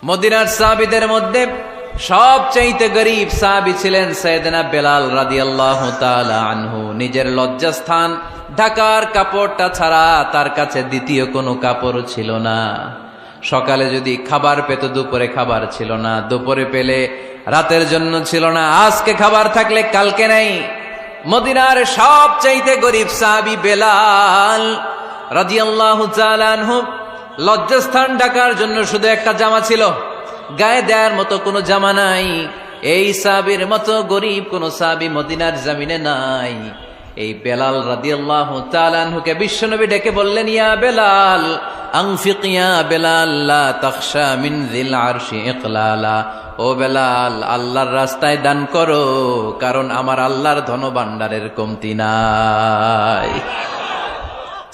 মদিনার সাহাবীদের মধ্যে সবচাইতে গরীব সাহাবী ছিলেন সাইয়েদনা বেলাল রাদিয়াল্লাহু তাআলা আনহু। নিজের লজ্জাস্থান ঢাকার কাপড়টা ছাড়া তার কাছে দ্বিতীয় কোনো কাপড় ছিল না। সকালে যদি খাবার পেত, দুপুরে খাবার ছিল না, দুপুরে পেলে রাতের জন্য ছিল না, আজকে খাবার থাকলে কালকে নাই। মদিনার সবচাইতে গরীব সাহাবী বেলাল রাদিয়াল্লাহু তাআলা আনহু, লজ্জাস্থান ঢাকার জন্য শুধু একটা জামা ছিল, গায়ে দেওয়ার মতো কোনো জামা নাই। এই সাহাবীর মতো গরীব কোন সাহাবী মদিনার জমিনে নাই। এই বেলাল রাদিয়াল্লাহু তাআলা আনহুকে বিশ্বনবী ডেকে বললেন, ইয়া বেলাল আনফিক ইয়া বেলাল লা তাখশা মিন যিল আরশি ইকলালা। ও বেলাল, আল্লাহর রাস্তায় দান করো, কারণ আমার আল্লাহর ধনভাণ্ডারের কমতি নাই।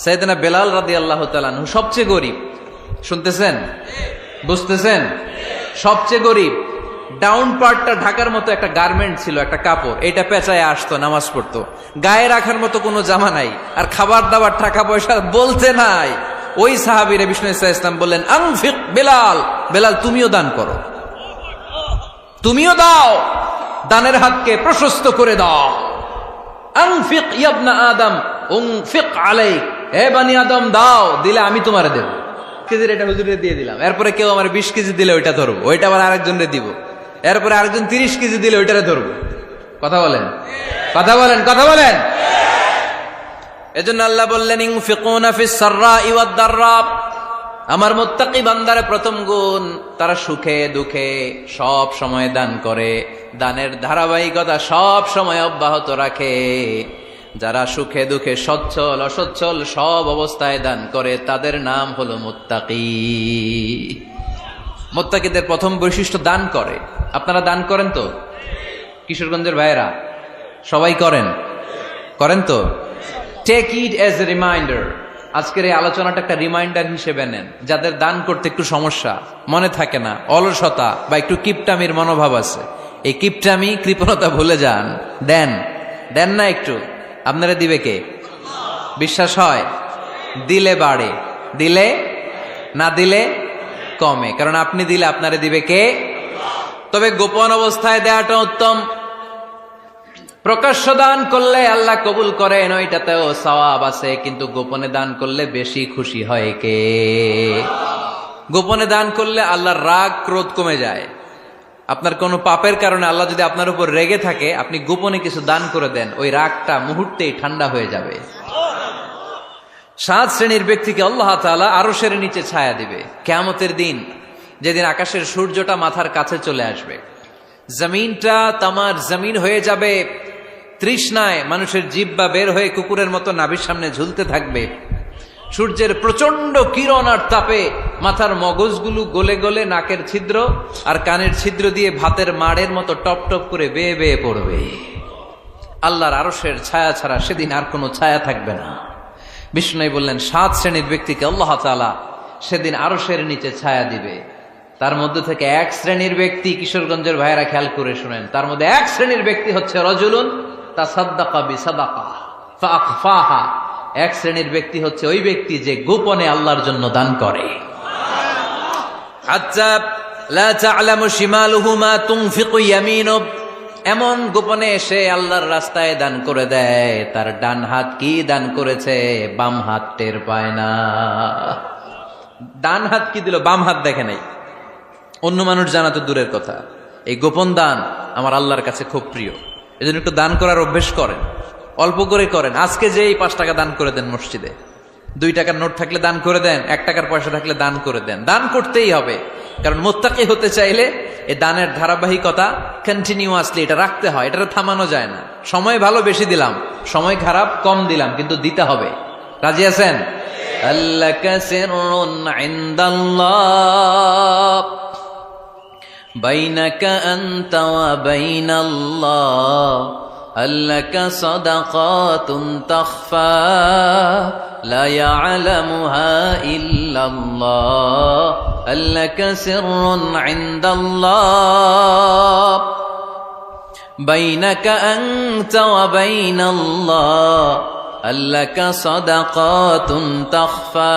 সাইয়েদনা বেলাল রাদিয়াল্লাহু তাআলা আনহু সবচেয়ে গরীব। শুনতেছেন? বুঝতেছেন? সবচেয়ে গরীব। ডাউন পার্টটা ঢাকার মতো একটা গার্মেন্ট ছিল, একটা কাপড়, এটা পেঁচায় আসতো, নামাজ পড়তো। গায়ে রাখার মতো কোনো জামা নাই, আর খাবার দাবার টাকা পয়সা বলতে নাই। ওই সাহাবীরে বিষ্ণু ইসা ইসলাম বললেন, আনফিক বেলাল, বেলাল তুমিও দান করো, তুমিও দাও, দানের হাতকে প্রশস্ত করে দাও। আনফিক ইবনা আদম উনফিক আলাইক, হে বানি আদম দাও, দিলে আমি তোমারে দেব। কেজির এটা হুজুরে দিয়ে দিলাম, এরপরে কেউ আমার 20 কেজি দিলে ওইটা ধরবো, ওইটা আবার আরেকজনরে দিব, এরপরে আরেকজন 30 কেজি দিলে ওইটারে ধরবো। কথা বলেন, কথা বলেন, কথা বলেন। এজন্য আল্লাহ বললেন, ইনফিকুনা ফিস সাররাই ওয়াদ দাররা। আমার মুত্তাকি বান্দার প্রথম গুণ, তারা সুখে দুঃখে সব সময় দান করে, দানের ধারাবাহিকতা সব সময় অব্যাহত রাখে। যারা সুখে দুঃখে সচ্ছল অসচ্ছল সব অবস্থায় দান করে, তাদের নাম হলো মুত্তাকি। মুত্তাকিদের প্রথম বৈশিষ্ট্য দান করে। আপনারা দান করেন তো? কিশোরগঞ্জের ভাইয়েরা সবাই করেন? করেন তো? Take it as a reminder. আজকের এই আলোচনাটা একটা রিমাইন্ডার হিসেবে নেন। যাদের দান করতে একটু সমস্যা, মনে থাকে না, অলসতা বা একটু কিপটামির মনোভাব আছে, এই কিপটামি কৃপণতা ভুলে যান। দেন, দেন না একটু, আপনারা দিবে কে? বিশ্বাস হয়? দিলে বাড়ে, দিলে না দিলে কমে, কারণ আপনি দিলে আপনারে দিবে কে? তবে গোপন অবস্থায় দেওয়াটা উত্তম। প্রকাশ্য দান করলে আল্লাহ কবুল করেন, ওইটাতেও সওয়াব আছে, কিন্তু গোপনে দান করলে বেশি খুশি হয় কে? গোপনে দান করলে আল্লাহর রাগ ক্রোধ কমে যায়। আপনার কোনো পাপের কারণে আল্লাহ যদি আপনার উপর রেগে থাকে, আপনি গোপনে কিছু দান করে দেন, ওই রাগটা মুহূর্তেই ঠান্ডা হয়ে যাবে। 7 শ্রেণীর ব্যক্তিকে আল্লাহ তাআলা আরশের নিচে ছায়া দিবে কিয়ামতের দিন, যেদিন আকাশের সূর্যটা মাথার কাছে চলে আসবে, জমিনটা তামার জমিন হয়ে যাবে, তৃষ্ণায় মানুষের জিহ্বা বের হয়ে কুকুরের মতো নাভির সামনে ঝুলতে থাকবে। সূর্যের প্রচন্ড কিরণ আর তাপে মাথার মগজগুলো গলে গলে নাকের ছিদ্র আর কানের ছিদ্র দিয়ে ভাতের মাড়ের মতো টপ টপ করে বেয়ে বেয়ে পড়বে। আল্লাহর আরশের ছায়া ছাড়া সেদিন আর কোনো ছায়া থাকবে না। বিষ্ণু বললেন, 7 শ্রেণীর ব্যক্তিকে আল্লাহ তাআলা সেদিন আরশের নিচে ছায়া দিবে। তার মধ্যে থেকে 1 শ্রেণীর ব্যক্তি, কিশোরগঞ্জের ভাইয়েরা খেয়াল করে শুনেন, তার মধ্যে 1 শ্রেণীর ব্যক্তি হচ্ছে রাজুলুন তাসাদ্দাকা বিসাদাকা ফাআখফাহা। 1 শ্রেণীর ব্যক্তি হচ্ছে ওই ব্যক্তি যে গোপনে আল্লাহর জন্য দান করে। হাত্তা লা তা'লামু শিমালুহু মা তুনফিকু ইয়ামিনু, এমন গোপনে এসে আল্লাহর রাস্তায় দান করে দেয়, তার ডান হাত কি দান করেছে বাম হাত টের পায় না। ডান হাত কি দিল, বাম হাত দেখে নাই। অন্য মানুষ জানা তো দূরের কথা, এই গোপন দান আমার আল্লাহর কাছে খুব প্রিয়। এজন্য একটু দান করার অভ্যেস করেন, অল্প করে করেন। আজকে যে 5 টাকা দান করে দেন মসজিদে, 2 টাকার নোট থাকলে দান করে দেন, 1 টাকার পয়সা থাকলে দান করে দেন। দান করতেই হবে, কারণ মুত্তাকি হতে চাইলে এই দানের ধারাবাহিকতা কন্টিনিউয়াসলি এটা রাখতে হয়, এটা থামানো যায় না। সময় ভালো বেশি দিলাম, সময় খারাপ কম দিলাম, কিন্তু দিতে হবে। রাজি আছেন? আল্লাকা সিররুন ইনদাল্লাহ বাইনাকা আনতা ওয়া বাইনাল্লাহ, আল্লাকা সাদাকাতুন তাখফা লা ইয়ালামুহা ইল্লাল্লাহ, আল্লাকা সিররুন ইনদাল্লাহ বাইনাকা আনতা ওয়া বাইনাল্লাহ, আল্লাকা সাদাকাতুন তাখফা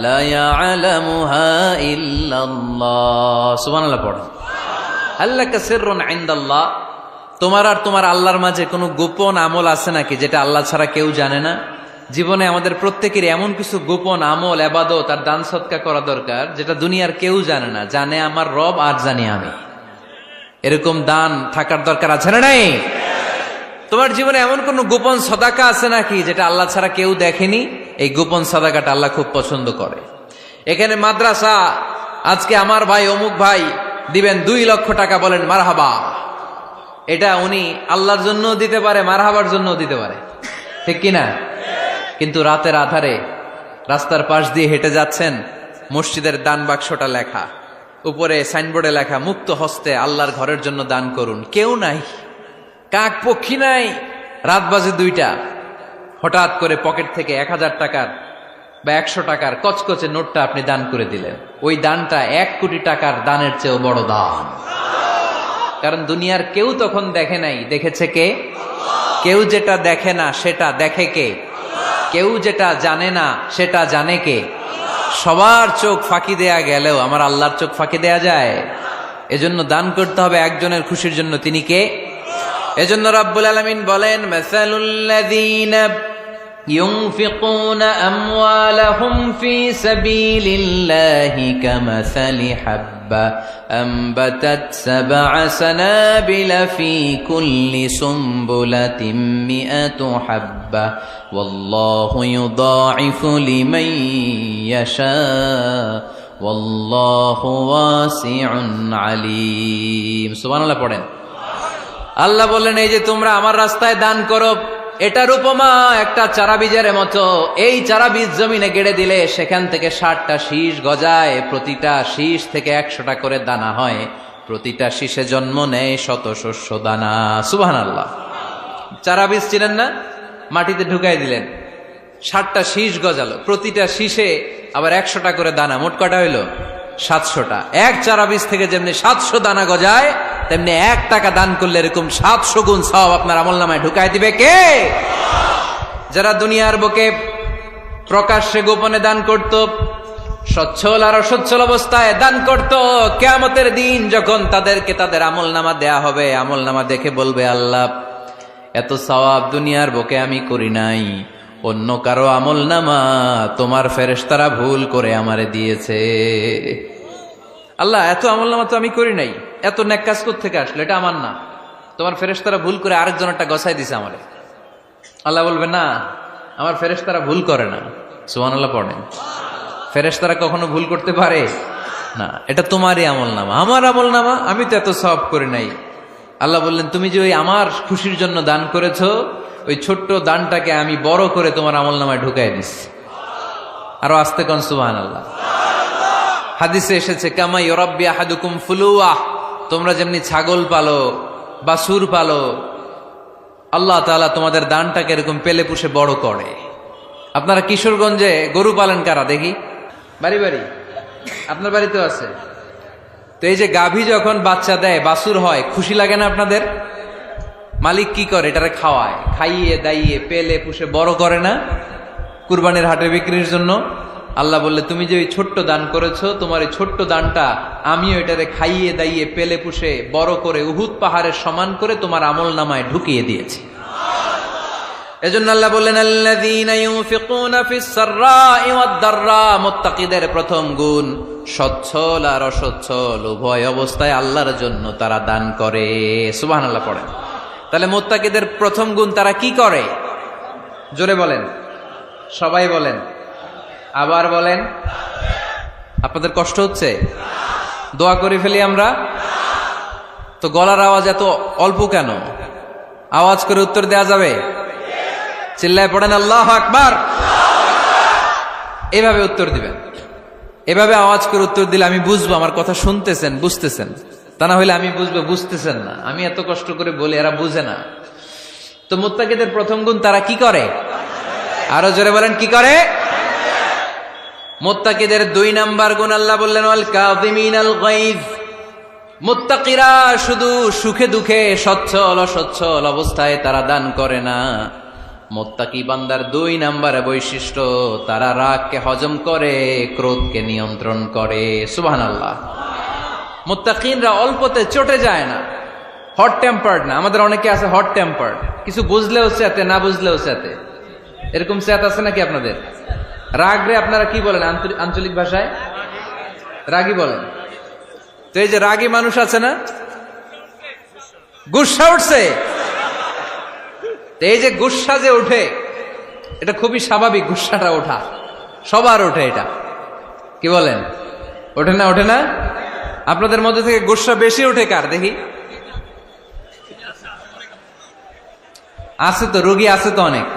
লা ইয়ালামুহা ইল্লাল্লাহ। সুবহানাল্লাহ পড়েন। আল্লাকা সিররুন ইনদাল্লাহ, তোমার আর তোমার আল্লাহর মাঝে কোনো গোপন আমল আছে নাকি যেটা আল্লাহ ছাড়া কেউ জানে না? জীবনে আমাদের প্রত্যেকের এমন কিছু গোপন আমল, ইবাদত আর দান সদকা করা দরকার যেটা দুনিয়ার কেউ জানে না, জানে আমার রব আর জানি আমি। এরকম দান থাকার দরকার আছে না নাই? তোমার জীবনে এমন কোন গোপন সদাকা আছে নাকি যেটা আল্লাহ ছাড়া কেউ দেখেনি? এই গোপন সদাকাটা আল্লাহ খুব পছন্দ করে। এখানে মাদ্রাসা, আজকে আমার ভাই অমুক ভাই দিবেন 2 লক্ষ টাকা, বলেন মারহাবা। এটা উনি আল্লাহর জন্য দিতে পারে, মারহাবার জন্য দিতে পারে, ঠিক কিনা? কিন্তু রাতের আধারে রাস্তার পাশ দিয়ে হেঁটে যাচ্ছেন, মসজিদের দান বাক্সটা লেখা, উপরে সাইনবোর্ডে লেখা মুক্ত হস্তে আল্লাহর ঘরের জন্য দান করুন। কেউ নাই, কাক পক্ষী নাই, রাত বাজে 2টা, হঠাৎ করে পকেট থেকে 1000 টাকার বা 100 টাকার কচকচে নোটটা আপনি দান করে দিলেন। ওই দানটা 1 কোটি টাকার দানের চেয়েও বড় দান। কারণ দুনিয়ার কেউ তখন দেখে নাই, দেখেছে কে? কেউ যেটা দেখে না সেটা দেখে কে? কেউ যেটা জানে না সেটা জানে কে? সবার চোখ ফাঁকি দেয়া গেলেও আমার আল্লাহর চোখ ফাঁকি দেয়া যায়? এজন্য দান করতে হবে একজনের খুশির জন্য, তিনি কে? এজন্য রাব্বুল আলামিন বলেন, মাসালুল্লাযীনা ইউনফিকুনা আমওয়ালাহুম ফি সাবিলিল্লাহি কামাসালি হাব্বা আনবাতাত 7 সানাবিলা ফি কুল্লি সুমবুলাতিন মিআতু হাব্বা ওয়াল্লাহু ইউদাঈফু লিমান ইয়াশা ওয়াল্লাহু ওয়াসিউন আলীম। সুবহানাল্লাহ পড়েন। আল্লাহ বললেন, এই যে তোমরা আমার রাস্তায় দান করো, এটার উপমা একটা চারা বীজের মতো। এই চারা বীজ জমিনে গেড়ে দিলে সেখান থেকে 60টা শীষ গজায়, প্রতিটা শীষ থেকে 100টা করে দানা হয়, প্রতিটা শীষে জন্ম নেয় শত শস্য দানা। সুবহানাল্লাহ। চারা বীজ ছিলেন না, মাটিতে ঢুকাই দিলেন, 60টা শীষ গজালো, প্রতিটা শীষে আবার 100টা করে দানা, মোট কটা হইল? 700টা। এক চারা বীজ থেকে যেমনি 700 দানা গজায়, তেমনি 1 টাকা দান করলে এরকম 700 গুণ সওয়াব আপনার আমলনামায় ঢুকাই দিবে কে? যারা দুনিয়ার বুকে প্রকাশ্যে গোপনে দান করত, সচ্ছল আর অসচ্ছল অবস্থায় দান করত, কিয়ামতের দিন যখন তাদেরকে তাদের আমলনামা দেয়া হবে, আমলনামা দেখে বলবে, আল্লাহ এত সওয়াব দুনিয়ার বুকে আমি করি নাই, অন্য কারো আমলনামা তোমার ফেরেশতারা ভুল করে আমারে দিয়েছে। আল্লাহ এত আমলনামা তো আমি করি নাই, এত নেক কাজ কোত্থেকে আসলো? এটা আমার না, তোমার ফেরেশতারা ভুল করে আরেকজনেরটা গছাই দিছে আমারে। আল্লাহ বলবে, না, আমার ফেরেশতারা ভুল করে না। সুবহানাল্লাহ পড়েন। ফেরেশতারা কখনো ভুল করতে পারে না, এটা তোমারই আমলনামা, আমার আমলনামা, আমি তো এত সওয়াব করি নাই। আল্লাহ বললেন, তুমি যে ওই আমার খুশির জন্য দান করেছো, ওই ছোট্ট দানটাকে আমি বড় করে তোমার আমলনামায় ঢুকাই দিচ্ছি। আরো আস্তে কোন সুবহানাল্লাহ। হাদিসে এসেছে, কামা ইউরাব্বি আহাদুকুম ফুলুয়া, তোমরা যেমনি ছাগল পালো, বাছুর পালো, আল্লাহ তাআলা তোমাদের দানটাকে এরকম পেলে পুষে বড় করে। আপনারা কিশোরগঞ্জে গরু পালেন কারা দেখি? বাড়ি বাড়ি, আপনার বাড়িতেও আছে। তো এই যে গাভী যখন বাচ্চা দেয়, বাছুর হয়, খুশি লাগে না আপনাদের? মালিক কি করে? এটারে খাওয়ায়, খাইয়ে দাইয়ে পেলে পুষে বড় করে না? কুরবানির হাটে বিক্রির জন্য। আল্লাহ বললে, তুমি যে ওই ছোট্ট দান করেছো, তোমার এই ছোট্ট দানটা আমিও এটারে খাইয়ে দাইয়ে পেলে পুষে বড় করে উহুদ পাহাড়ের সমান করে তোমার আমলনামায় ঢুকিয়ে দিয়েছি। এজন্য আল্লাহ বললেন, আল্লাযীনা ইউনফিকুনা ফিস সাররাই ওয়াদ দাররা, মুত্তাকিদের প্রথম গুণ সচ্ছল আর অসচ্ছল উভয় অবস্থায় আল্লাহর জন্য তারা দান করে। সুবহানাল্লাহ পড়েন। তাহলে মুত্তাকিদের প্রথম গুণ, তারা কি করে? জোরে বলেন, সবাই বলেন, আবার বলেন। আপনাদের কষ্ট হচ্ছে? দোয়া করে ফেলি আমরা তো। গলার আওয়াজ এত অল্প কেন? আওয়াজ করে উত্তর দেয়া যাবে? চিল্লায় পড়েন আল্লাহু আকবার। এভাবে উত্তর দিবেন, এভাবে আওয়াজ করে উত্তর দিলে আমি বুঝবো আমার কথা শুনতেছেন, বুঝতেছেন। তা না হলে আমি বুঝবো বুঝতেছেন না, আমি এত কষ্ট করে বলি, এরা বুঝে না। তো মুত্তাকিদের প্রথম গুণ, তারা কি করে? আরো জোরে বলেন, কি করে? মুত্তাকিদের 2 নাম্বার গুণ আল্লাহ বললেন, ওয়াল কাযিমিনাল গায়জ। মুত্তাকিরা শুধু সুখে দুঃখে, সচ্ছল অসচ্ছল অবস্থায় তারা দান করে না, মুত্তাকি বান্দার 2 নম্বরে বৈশিষ্ট্য, তারা রাগকে হজম করে, ক্রোধকে নিয়ন্ত্রণ করে। সুবহানাল্লাহ। মুত্তাকিনরা অল্পতে চটে যায় না, হট টেম্পার্ড না। আমাদের অনেকে আছে হট টেম্পার্ড, কিছু বুঝলেও চেতে, না বুঝলেও চেতে। এরকম চেত আছে নাকি আপনাদের? রাগ রে আপনারা কি বলেন আঞ্চলিক ভাষায়? রাগী বলেন। তো এই যে রাগী মানুষ আছে না, গুসা উঠছে, এই যে গুসা যে ওঠে, এটা খুবই স্বাভাবিক। গুসাটা ওঠা সবার ওঠে, এটা কি বলেন? ওঠে না? ওঠে না? আপনাদের মধ্যে থেকে গুসা বেশি ওঠে কার দেখি? আছে তো, রোগী আছে তো অনেক।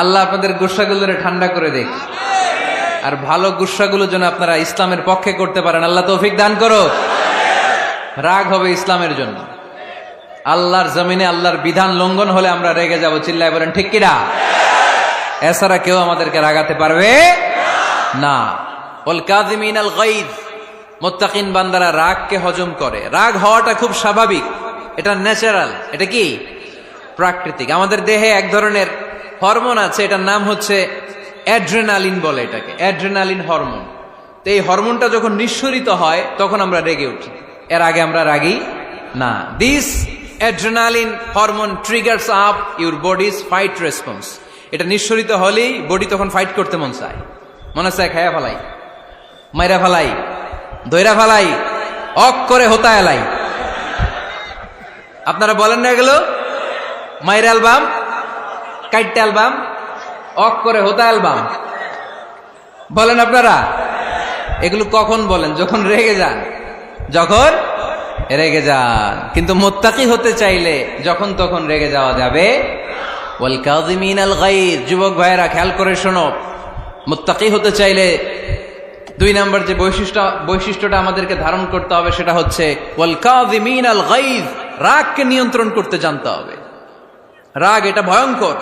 আল্লাহ আপনাদের গুসাগুলোরে ঠান্ডা করে দেখ, আর ভালো গুসাগুলো যেন আপনারা ইসলামের পক্ষে করতে পারেন। আল্লাহ তৌফিক দান করো। রাগ হবে ইসলামের জন্য। আল্লাহর জমিনে আল্লাহর বিধান লঙ্ঘন হলে আমরা রেগে যাব, চিল্লায় বলেন ঠিক কিনা? এছাড়া কেউ আমাদেরকে রাগাতে পারবে না। ওয়াল কাযিমিনাল গায়জ, মুত্তাকিন বান্দারা রাগকে হজম করে। রাগ হওয়াটা খুব স্বাভাবিক, এটা ন্যাচারাল, এটা কি প্রাকৃতিক। আমাদের দেহে এক ধরনের হরমোন আছে, এটার নাম হচ্ছে অ্যাড্রেনালিন বলে এটাকে, অ্যাড্রেনালিন হরমোন। তো এই হরমোনটা যখন নিঃসরিত হয় তখন আমরা রেগে উঠি, এর আগে আমরা রাগি না। This adrenaline hormone triggers up your bodies fight response. এটা নিঃসরিত হলেই বডি তখন ফাইট করতে মন চায়, মনে চায় খায়া ফেলাই, মাইরা ফেলাই, দইরা ফেলাই, অক করে হোতা এলাই। আপনারা বলেন না এগুলো? মাইরা অ্যালবাম, কাইটটা অ্যালবাম, অক করে হোতা অ্যালবাম বলেন আপনারা? এগুলো কখন বলেন? যখন রেগে যান, যখন রেগে যান। কিন্তু মুত্তাকি হতে চাইলে যখন তখন রেগে যাওয়া যাবে। ওয়াল কাযিমিনাল গায়জ, যুবক ভাইয়েরা খেয়াল করে শোনো, মুত্তাকি হতে চাইলে 2 নম্বর যে বৈশিষ্ট্যটা আমাদেরকে ধারণ করতে হবে সেটা হচ্ছে ওয়াল কাযিমিনাল গায়জ, রাগকে নিয়ন্ত্রণ করতে জানতে হবে। রাগ এটা ভয়ঙ্কর।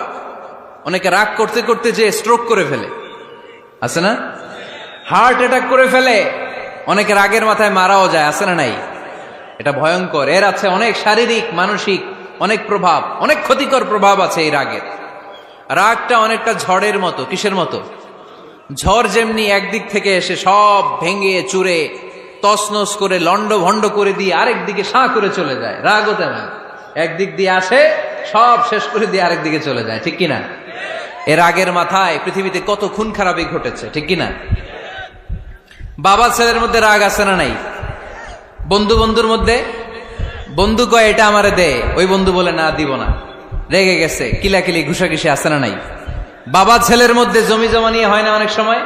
অনেকে রাগ করতে করতে যে স্ট্রোক করে ফেলে, আছে না? হার্ট অ্যাটাক করে ফেলে। অনেকে রাগের মাথায় মারাও যায়, আছে না নাই? এটা ভয়ঙ্কর। এর আছে অনেক শারীরিক, মানসিক অনেক প্রভাব, অনেক ক্ষতিকর প্রভাব আছে এই রাগের। রাগটা অনেকটা ঝড়ের মতো। কিসের মতো? ঝড় যেমনি একদিক থেকে এসে সব ভেঙে চুরে তছনছ করে লন্ড ভন্ড করে দিয়ে আরেক দিকে সাঁ করে চলে যায়, রাগও তেমন একদিক দিয়ে আসে, সব শেষ করে দিয়ে আরেক দিকে চলে যায়, ঠিক কিনা? এর রাগের মাথায় পৃথিবীতে কত খুন খারাপই ঘটেছে, ঠিক কিনা? বাবা ছেলের মধ্যে রাগ আছে না নাই? বন্ধু বন্ধুর মধ্যে, বন্ধু কয় এটা আমারে দে, ওই বন্ধু বলে না দিব না, রেগে গেছে, কিলাকিলি ঘুষাঘুষি আছে না নাই? বাবা ছেলের মধ্যে জমি জমা নিয়ে হয় না অনেক সময়?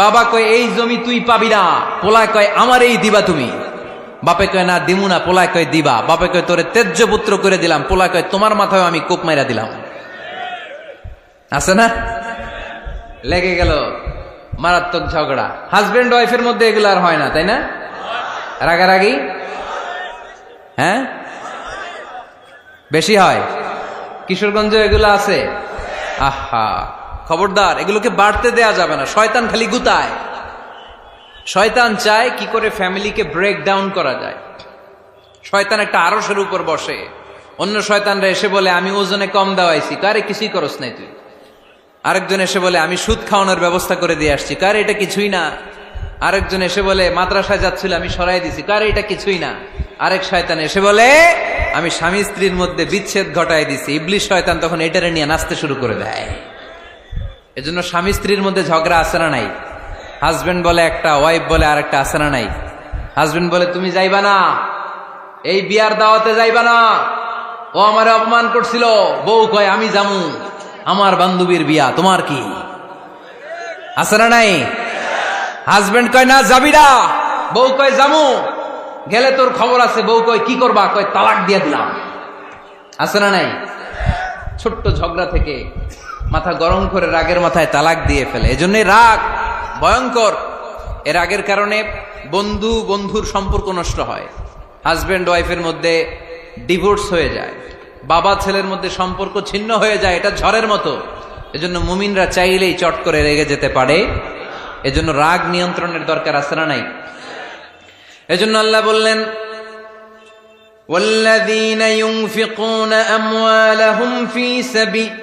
বাবা কয় এই জমি তুই পাবি না, পোলায় কয় আমার এই দিবা তুমি। বাপে কয় না দিমু না, পোলায় কয় দিবা। বাপে কয় তোরে তেজ্য পুত্র করে দিলাম, পোলায় কয় তোমার মাথায় আমি কোপ মাইরা দিলাম। আছে না? লেগে গেল, মারাত্মক ঝগড়া। হাজবেন্ড ওয়াইফের মধ্যে এগুলো আর হয় না, তাই না? রাগারাগি হ্যাঁ বেশি হয়। কিশোরগঞ্জে এগুলো আছে। আহা, খবরদার, এগুলোকে বাড়তে দেয়া যাবে না। শয়তান খালি গুতায়। শয়তান চায় কি করে ফ্যামিলিকে ব্রেক ডাউন করা যায়। শয়তান একটা আরশের উপর বসে, অন্য শয়তানরা এসে বলে আমি ওজনে কম দেওয়াইছি, কারে কিছুই করস নাই তুই। আরেকজন এসে বলে আমি সুদ খাওয়ানোর ব্যবস্থা করে দিয়ে আসছি, কারে এটা কিছুই না। আরেকজন এসে বলে মাদ্রাসায় যাচ্ছিল আমি সরাই দিছি, কারে এটা কিছুই না। আরেক শয়তান এসে বলে আমি স্বামী স্ত্রীর মধ্যে বিচ্ছেদ ঘটাই দিছি। ইবলিশ শয়তান তখন এটারে নিয়ে নাচতে শুরু করে দেয়। এজন্য স্বামী স্ত্রীর মধ্যে ঝগড়া আছে না নাই? হাজবেন্ড বলে একটা, ওয়াইফ বলে আরেকটা, আছে না নাই? হাজবেন্ড বলে তুমি যাইবা না, এই বিয়ার দাওয়াতে যাইবা না, ও আমারে অপমান করছিল। বউ কয় আমি যামু, আমার বান্ধবীর বিয়া, তোমার কি? আছে না নাই? হাজবেন্ড কয় না যাবি না, বউ কয় যামু, গেলে তোর খবর আছে। বউ কয় কি করবা? কয় তালাক দিয়ে দিলাম। আছে না নাই? ছোট্ট ঝগড়া থেকে মাথা গরম করে রাগের মাথায় তালাক দিয়ে ফেলে। এজন্যই রাগ ভয়ঙ্কর। এর রাগের কারণে বন্ধু বন্ধুর সম্পর্ক নষ্ট হয়, হাজবেন্ড ওয়াইফের মধ্যে ডিভোর্স হয়ে যায়, বাবা ছেলের মধ্যে সম্পর্ক ছিন্ন হয়ে যায়। এটা ঝড়ের মতো। এজন্য মুমিনরা চাইলেই চট করে রেগে যেতে পারে। এজন্য রাগ নিয়ন্ত্রণের দরকার আছে না নাই? এজন্য আল্লাহ বললেন والذين ينفقون أموالهم في سبيل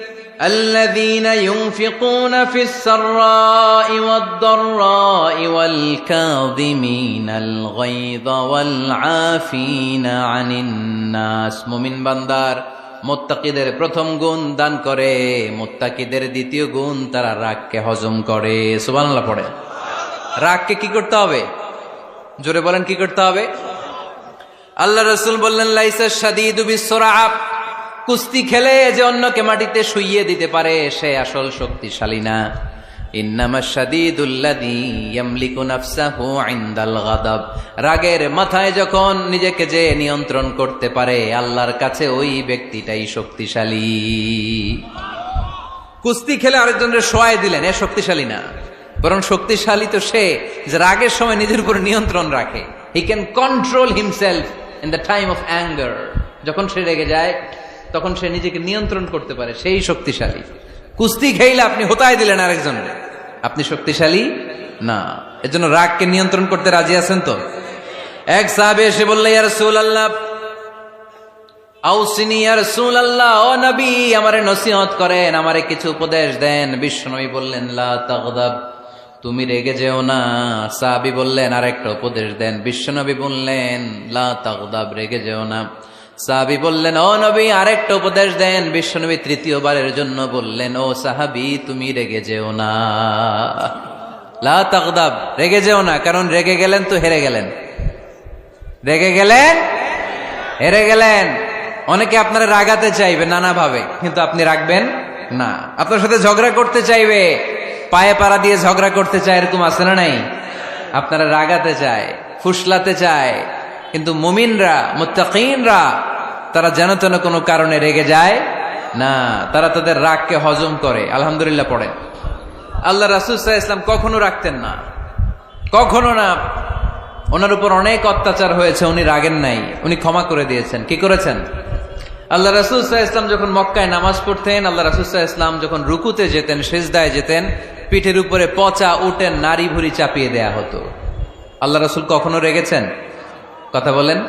الذين ينفقون في السراء والضراء والكاظمين الغيظ والعافين عن الناس মুমিন বান্দার মুত্তাকিদের প্রথম গুণ দান করে, মুত্তাকিদের দ্বিতীয় গুণ তারা রাগকে হজম করে। সুবহানাল্লাহ পড়ে। রাগকে কি করতে হবে? জোরে বলেন, কি করতে হবে? আল্লাহ রাসূল বললেন, লাইসা শাদীদু বিসসুরআ, কুস্তি খেলে যে অন্যকে মাটিতে শুইয়ে দিতে পারে সে আসল শক্তিশালী না। ইন্নামা শাদীদুল্লাযী ইয়ামলিকু নাফসাহু ইনদাল গাদাব, রাগের মাথায় যখন নিজেকে যে নিয়ন্ত্রণ করতে পারে আল্লাহর কাছে ওই ব্যক্তিটাই শক্তিশালী। কুস্তি খেলে আরেকজনের শোয়াই দিলেন, এ শক্তিশালী না, বরং শক্তিশালী তো সে যে রাগের সময় নিজের উপর নিয়ন্ত্রণ রাখে। He can control himself in the time of anger. যখন সে রেগে যায় তখন সে নিজেকে নিয়ন্ত্রণ করতে পারে, সেই শক্তিশালী। কুস্তি খেইলে আপনি হোতায় দিলেন আরেকজনের, আপনি শক্তিশালী না। এজন্য রাগকে নিয়ন্ত্রণ করতে রাজি আছেন তো? এক সাহাবী এসে বললেন, ইয়া রাসূলুল্লাহ আউসিনি, ইয়া রাসূলুল্লাহ, ও নবী আমারে নসিহত করেন, আমারে কিছু উপদেশ দেন। বিশ্বনবী বললেন, লা তাগদাব, তুমি রেগে যেও না। সাহাবী বললেন, আরেকটা উপদেশ দেন। বিশ্বনবী বললেন, লা তাগদাব, রেগে যেও না। সাহাবী বললেন, ও নবী আরেকটা উপদেশ দেন। বিশ্বনবী তৃতীয়বারের জন্য বললেন, ও সাহাবী তুমি রেগে যেও না, লা তাগদাব, রেগে যেও না। কারণ রেগে গেলেন তো হেরে গেলেন, রেগে গেলেন হেরে গেলেন। অনেকে আপনারা রাগাতে চাইবে নানাভাবে, কিন্তু আপনি রাখবেন না। আপনার সাথে ঝগড়া করতে চাইবে, পায়ে পাড়া দিয়ে ঝগড়া করতে চায়, এরকম আছে না নাই? আপনারা রাগাতে চায়, ফুসলাতে চায়, কিন্তু মুমিনরা, মুত্তাকিনরা তারা যেন তেন কোনো কারণে রেগে যায় না, তারা তাদের রাগকে হজম করে। আলহামদুলিল্লাহ পড়েন। আল্লাহ রাসূল সাল্লাল্লাহু আলাইহি ওয়াসাল্লাম কখনো রাগতেন না, কখনো না। ওনার উপর অনেক অত্যাচার হয়েছে, উনি রাগেন নাই, উনি ক্ষমা করে দিয়েছেন। কি করেছেন? আল্লাহ রাসূল সাল্লাল্লাহু আলাইহি ওয়াসাল্লাম যখন মক্কায় নামাজ পড়তেন, আল্লাহ রাসূল সাল্লাল্লাহু আলাইহি ওয়াসাল্লাম যখন রুকুতে যেতেন, সিজদায় যেতেন, পিঠের উপরে পচা উটের নাড়ি ভুঁড়ি চাপিয়ে দেয়া হতো। আল্লাহ রাসূল কখনো রেগেছেন? কথা বলেন।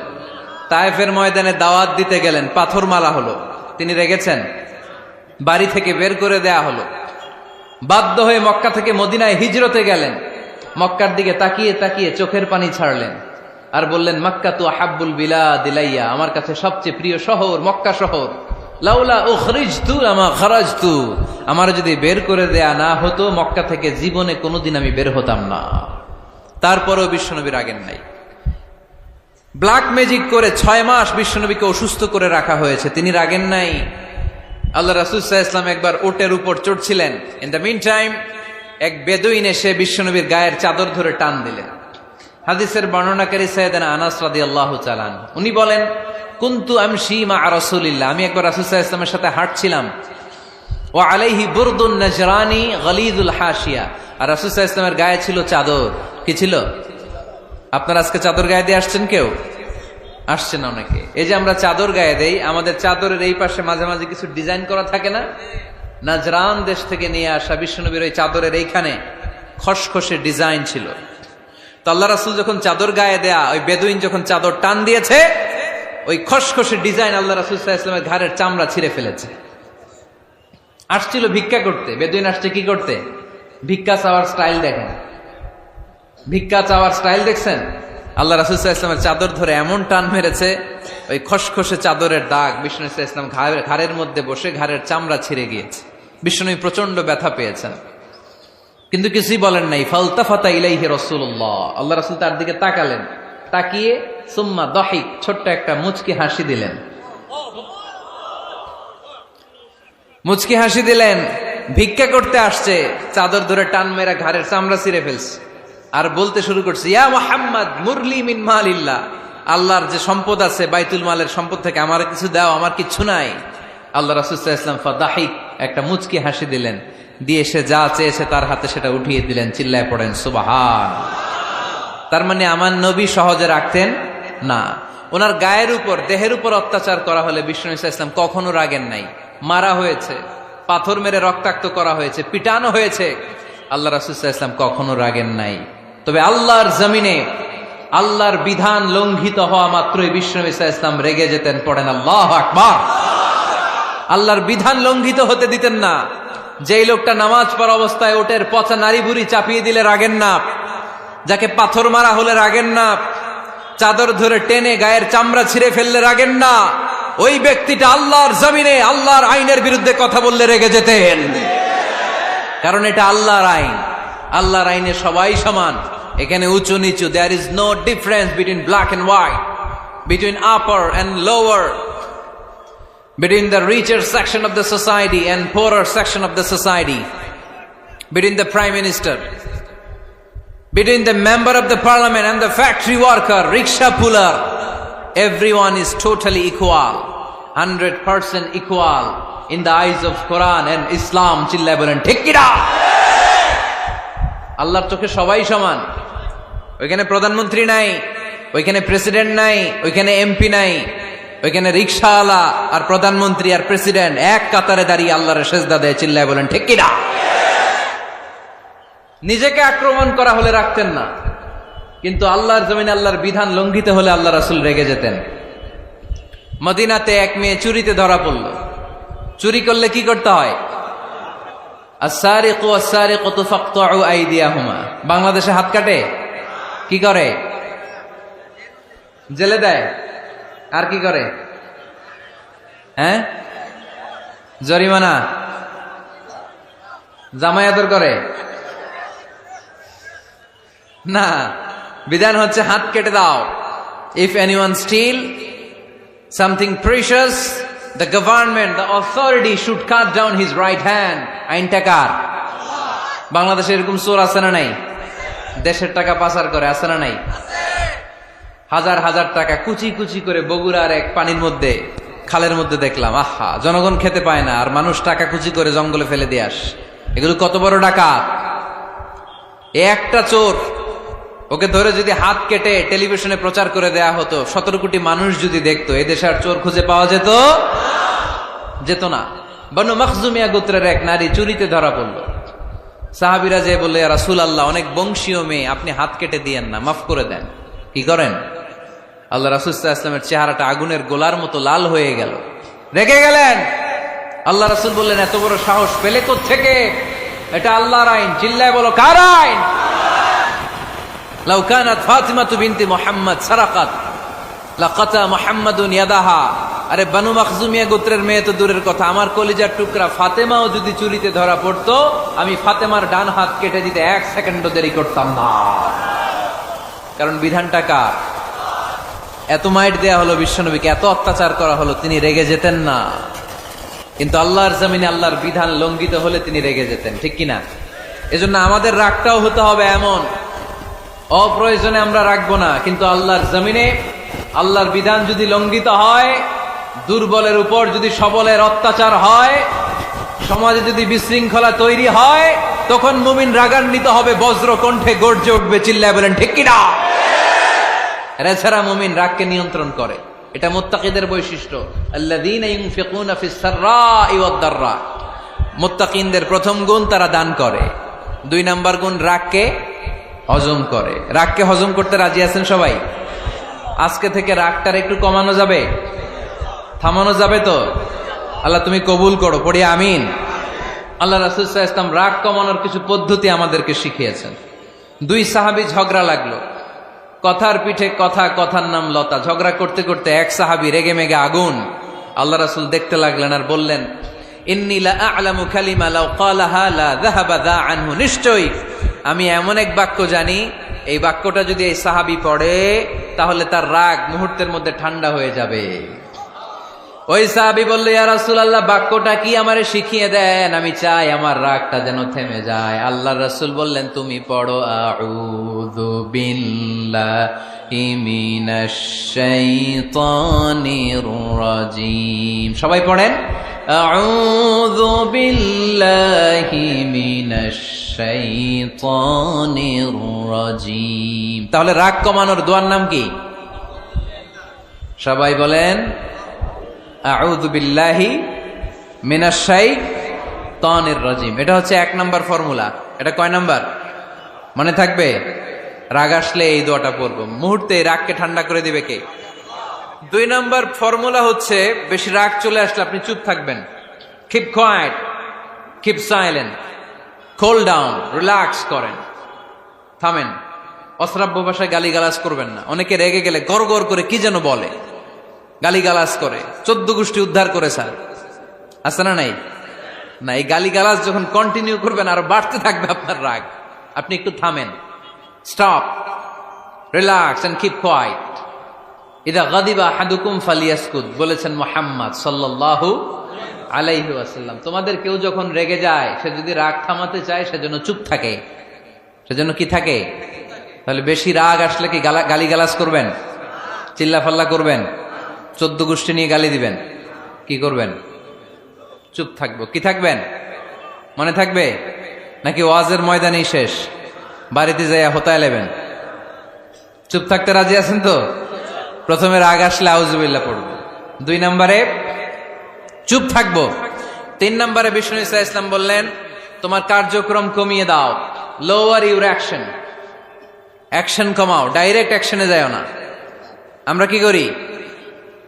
তায়েফের ময়দানে দাওয়াত দিতে গেলেন, পাথর মারা হলো, তিনি রেগেছেন? বাড়ি থেকে বের করে দেয়া হলো, বাধ্য হয়ে মক্কা থেকে মদিনায় হিজরতে গেলেন। মক্কার দিকে তাকিয়ে তাকিয়ে চোখের পানি ছাড়লেন আর বললেন, মক্কা তু আহাব্বুল বিলাদ ইলাইয়া, আমার কাছে সবচেয়ে প্রিয় শহর মক্কা শহর। লাউলা উখরিজতু লামা খারাজতু, আমার যদি বের করে দেয়া না হতো মক্কা থেকে জীবনে কোনোদিন আমি বের হতাম না। তারপরেও বিশ্বনবী রাগেন নাই। ব্ল্যাক ম্যাজিক করে 6 মাস বিশ্বনবীকে অসুস্থ করে রাখা হয়েছে, তিনি রাগেন নাই। আল্লাহ রাসূল সাল্লাল্লাহু আলাইহি ওয়াসাল্লাম একবার উটের উপর চড়ছিলেন। ইন দ্য মিন টাইম এক বেদুইন এসে বিশ্বনবীর গায়ের চাদর ধরে টান দিলেন। হাদিসের বর্ণনাকারী সাইয়েদনা আনাস রাদিয়াল্লাহু তাআলা, উনি বলেন, কুনতু আমশি মা রাসূলিল্লাহ, আমি একবার রাসূল সাল্লাল্লাহু আলাইহি ওয়াসাল্লামের সাথে হাঁটছিলাম। ওয়া আলাইহি বুরদুন নাজরানি গলিযুল হাশিয়া, আর রাসূল সাল্লাল্লাহু আলাইহি ওয়াসাল্লামের গায়ে ছিল চাদর। কি ছিল? আপনারা আজকে চাদর গায়ে দিয়ে আসছেন? কেউ আসছেন? অনেকে। এই যে আমরা চাদর গায়ে দেই, আমাদের চাদরের এই পাশে মাঝে মাঝে কিছু ডিজাইন করা থাকে না? নাজরান দেশ থেকে নিয়ে আসা বিশ্বনবীর ওই চাদরের এইখানে খসখসে ডিজাইন ছিল। তো আল্লাহ রাসূল যখন চাদর গায়ে দেয়া, ওই বেদুইন যখন চাদর টান দিয়েছে, ওই খসখসে ডিজাইন আল্লাহ রাসূল সাল্লাল্লাহু আলাইহি ওয়াসাল্লামের ঘাড়ের চামড়া ছিঁড়ে ফেলেছে। আসছিল ভিক্ষা করতে, বেদুইন আসছে কি করতে? ভিক্ষা চাওয়ার স্টাইল দেখেন, ভিক্ষা চাওয়ার স্টাইল দেখছেন? আল্লাহ রাসূল সাল্লাল্লাহু আলাইহি ওয়াসাল্লামের চাদর ধরে এমন টান মেরেছে, ওই খসখসে চাদরের দাগ বিষ্ণু সাল্লাল্লাহু আলাইহি ওয়াসাল্লাম ঘাড়ের মধ্যে বসে ঘাড়ের চামড়া ছিঁড়ে গিয়েছে। বিষ্ণু প্রচন্ড ব্যথা পেয়েছেন, কিন্তু কিছুই বলেন নাই। ফালতাফাতা ইলাইহি রাসূলুল্লাহ, আল্লাহ রাসূল তার দিকে তাকালেন, তাকিয়ে সুম্মা দাহিক, ছোট্ট একটা মুচকি হাসি দিলেন। মুচকি হাসি দিলেন। ভিক্ষা করতে আসছে, চাদর ধরে টান মেরা ঘাড়ের চামড়া ছিঁড়ে ফেলছে, আর বলতে শুরু করছে, ইয়া মুহাম্মদ মুরলি মিন মালিল্লাহ, আল্লাহর যে সম্পদ আছে বাইতুল মালের সম্পদ থেকে আমার কিছু দাও, আমার কিচ্ছু নাই। আল্লাহ রাসূল সাল্লাল্লাহু আলাইহি ওয়াসাল্লাম ফাদাহিক, একটা মুচকি হাসি দিলেন, দিয়ে সে যা চেয়েছে তার হাতে সেটা উঠিয়ে দিলেন। চিল্লায় পড়েন সুবহান। তার মানে আমার নবী সহজে রাখতেন না। ওনার গায়ের উপর, দেহের উপর অত্যাচার করা হলে বিষ্ণু সাল্লাল্লাহু আলাইহি ওয়াসাল্লাম কখনো রাগেন নাই। মারা হয়েছে, পাথর মেরে রক্তাক্ত করা হয়েছে, পিটানো হয়েছে, আল্লাহ রাসূল সাল্লাল্লাহু আলাইহি ওয়াসাল্লাম কখনো রাগেন নাই। তবে আল্লাহর জমিনে আল্লাহর বিধান লঙ্ঘিত হওয়া মাত্রই বিশ্বনবী সাল্লাল্লাহু আলাইহি ওয়াসাল্লাম রেগে যেতেন। পড়েন আল্লাহু আকবার। আল্লাহর বিধান লঙ্ঘিত হতে দিতেন না। যেই লোকটা নামাজ পড়া অবস্থায় ওটের পচা নারী বুড়ি চাপিয়ে দিলে রাগেন না, যাকে পাথর মারা হলে রাগেন না, চাদর ধরে টেনে গায়ের চামড়া ছিঁড়ে ফেললে রাগেন না, ওই ব্যক্তিটা আল্লাহর জমিনে আল্লাহর আইনের বিরুদ্ধে কথা বললে রেগে যেতেন। কারণ এটা আল্লাহর আইন। আল্লাহর আইনে সবাই সমান। এখানে উঁচু নিচু, there is no difference between black and white, between upper and lower, between the richer section of the society and poorer section of the society, between the prime minister, between the member of the parliament and the factory worker, rickshaw puller, everyone is totally equal, 100% equal in the eyes of Quran and Islam. চিল্লায় বলেন ঠিক কি না? আল্লাহর চোখে সবাই সমান। ওইখানে প্রধানমন্ত্রী নাই, ওইখানে প্রেসিডেন্ট নাই, ওইখানে এমপি নাই, ওইখানে রিকশাওয়ালা আর প্রধানমন্ত্রী আর প্রেসিডেন্ট এক কাতারে দাঁড়িয়ে আল্লাহর সেজদা দেয়। চিল্লায় বলেন ঠিক কিনা? নিজেকে আক্রমণ করা হলে রাখতেন না, কিন্তু আল্লাহর জমিনে আল্লাহর বিধান লঙ্ঘিত হলে আল্লাহ রাসূল রেগে যেতেন। মদিনাতে এক মেয়ে চুরিতে ধরা পড়ল। চুরি করলে কি করতে হয়? আস-সারিকু ওয়াস-সারিকাতু ফাকতাউ আইদিয়াহুমা। বাংলাদেশে হাত কাটে, কি করে? জেলে দেয়। আর কি করে? হ্যাঁ, জরিমানা, জামাই আদর করে না। বিধান হচ্ছে হাত কেটে দাও। If anyone steal something precious, the government, the authority should cut down his right hand. আইনটা কার? বাংলাদেশে এরকম চোর আছে না নাই? দেশের টাকা পাচার করে, আছে না নাই? হাজার হাজার টাকা কুচি কুচি করে বগুড়ার এক পানির মধ্যে, খালের মধ্যে দেখলাম। আহা, জনগণ খেতে পায় না আর মানুষ টাকা কুচি করে জঙ্গলে ফেলে দিয়ে আস। এগুলো কত বড় ডাকাত! একটা চোর, ওকে ধরে যদি হাত কেটে টেলিভিশনে প্রচার করে দেয়া হতো, 17 কোটি মানুষ যদি দেখতো, এদেশে আর চোর খুঁজে পাওয়া যেত না। বনু মখজুমিয়া গোত্রের এক নারী চুরিতে ধরা পড়লো। সাহাবীরা যে বললে, ইয়া রাসূলুল্লাহ, অনেক বংশীয় মেয়ে, আপনি হাত কেটে দিয়েন না, মাফ করে দেন। কি করেন? আল্লাহ রাসূল সাল্লাল্লাহু আলাইহি ওয়াসাল্লামের চেহারাটা আগুনের গোলার মতো লাল হয়ে গেল, রেগে গেলেন। আল্লাহ রাসূল বললেন, এত বড় সাহস পেলে কোত্থেকে? এটা আল্লাহর আইন। চিল্লায় বলো, কার আইন? লাউ কানাত ফাতিমাতু বিনতি মুহাম্মদ সারাকাত লাকাতা মুহাম্মাদুন ইয়াদাহা। আরে বনু মখজুমিয়া গোত্রের মেয়ে তো দূরের কথা, আমার কলিজার টুকরা ফাতেমাও যদি চুরিতে ধরা পড়তো, আমি ফাতেমার ডান হাত কেটে দিতে 1 সেকেন্ডও দেরি করতাম না। কারণ বিধানটা কার? এত মাইট দেয়া হলো বিশ্বনবীকে, এত অত্যাচার করা হলো, তিনি রেগে যেতেন না। কিন্তু আল্লাহর জমিনে আল্লাহর বিধান লঙ্ঘিত হলে তিনি রেগে যেতেন, ঠিক কিনা? এজন্য আমাদের রাগটাও হতে হবে এমন, অপ্রয়োজনে আমরা রাখবো না। কিন্তু আল্লাহর জমিনে আল্লাহর বিধান যদি লঙ্ঘিত হয়, দুর্বলের উপর যদি সবলের অত্যাচার হয়, সমাজে যদি বিশৃঙ্খলা তৈরি হয়, তখন মুমিন রাগান্বিত হবে, বজ্র কণ্ঠে গর্জে উঠবে। চিল্লায় বলেন ঠিক কিনা? এছাড়া মুমিন রাগকে নিয়ন্ত্রণ করে। এটা মুত্তাকিদের বৈশিষ্ট্য। আল্লাযীনা ইউনফিকুনা ফিস সাররাই ওয়াদ দাররা। মুত্তাকিনদের প্রথম গুণ, তারা দান করে। 2 নাম্বার গুণ, রাগকে হজম করে। রাগকে হজম করতে রাজি আছেন সবাই? আজকে থেকে রাগটার একটু কমানো যাবে, থামানো যাবে তো? আল্লাহ তুমি কবুল করো, পড়ি আমিন। আল্লাহ রাসূল সাল্লাল্লাহু আলাইহি ওয়াসাল্লাম রাগ কমানোর কিছু পদ্ধতি আমাদেরকে শিখিয়েছেন। 2 সাহাবী ঝগড়া লাগলো, কথার পিঠে কথা, কথার নাম লতা। ঝগড়া করতে করতে এক সাহাবী রেগে মেগে আগুন। আল্লাহ রাসূল দেখতে লাগলেন আর বললেন, ইন্নী লা আ'লামু কালিমা লাউ ক্বালাহা লা যাহাবা যা আনহু। নিশ্চয়ই আমি এমন এক বাক্য জানি, এই বাক্যটা যদি এই সাহাবী পড়ে, তাহলে তার রাগ মুহূর্তের মধ্যে ঠান্ডা হয়ে যাবে। ওই সাহাবী বলল, ইয়া রাসূলুল্লাহ, বাক্যটা কি আমারে শিখিয়ে দেন, আমি চাই আমার রাগটা যেন থেমে যায়। আল্লাহর রাসূল বললেন, তুমি পড়ো, আউযু বিল্লাহি মিনাশ শাইতানির রাজীম। সবাই পড়েন, আউযু বিল্লাহি মিনাশ শাইতানির রাজীম। তাহলে রাগ কমানোর দোয়ার নাম কি? সবাই বলেন, আউযু বিল্লাহি মিনাশ শাইতানির রাজীম। এটা হচ্ছে 1 নাম্বার ফর্মুলা। এটা কয় নাম্বার? মনে থাকবে? রাগ আসলে এই দোয়াটা পড়বো, মুহূর্তে রাগকে ঠান্ডা করে দিবে কে? 2 নম্বর ফর্মুলা হচ্ছে, বেশি রাগ চলে আসলে আপনি চুপ থাকবেন। Keep quiet, keep silent, cool down, relax করেন, থামেন। অশ্রাব্য ভাষায় গালিগালাজ করবেন না। অনেকে রেগে গেলে গড় গড় করে কি যেন বলে, গালিগালাজ করে, 14 গোষ্ঠী উদ্ধার করে স্যার, আছে না নাই? না, এই গালিগালাজ যখন কন্টিনিউ করবেন আরো বাড়তে থাকবে আপনার রাগ। আপনি একটু থামেন, stop, relax and keep quiet. ইদা গাদিবা আহাদুকুম ফালিয়াসকুত বলেছেন মুহাম্মদ সাল্লাল্লাহু আলাইহি ওয়াসাল্লাম। তোমাদের কেউ যখন রেগে যায়, সে যদি রাগ থামাতে চায় সেজন্য চুপ থাকে। সেজন্য কি থাকে? তাহলে বেশি রাগ আসলে কি গালিগালাজ করবেন? চিল্লাফাল্লা করবেন? 14 গোষ্ঠী নিয়ে গালি দিবেন? কি করবেন? চুপ থাকবো। কি থাকবেন? মনে থাকবে নাকি ওয়াজের ময়দানেই শেষ, বাড়িতে যাইয়া হোতায় নেবেন? চুপ থাকতে রাজি আছেন তো? প্রথমে রাগ আসলে আউযুবিল্লাহ পড়বো, 2 নম্বরে চুপ থাকবো, 3 নম্বরে বিষ্ণু ঈসা ইসলাম বললেন তোমার কার্যক্রম কমিয়ে দাও, লোয়ার ইউর অ্যাকশন, অ্যাকশন কমাও, ডাইরেক্ট অ্যাকশনে যাও না। আমরা কি করি?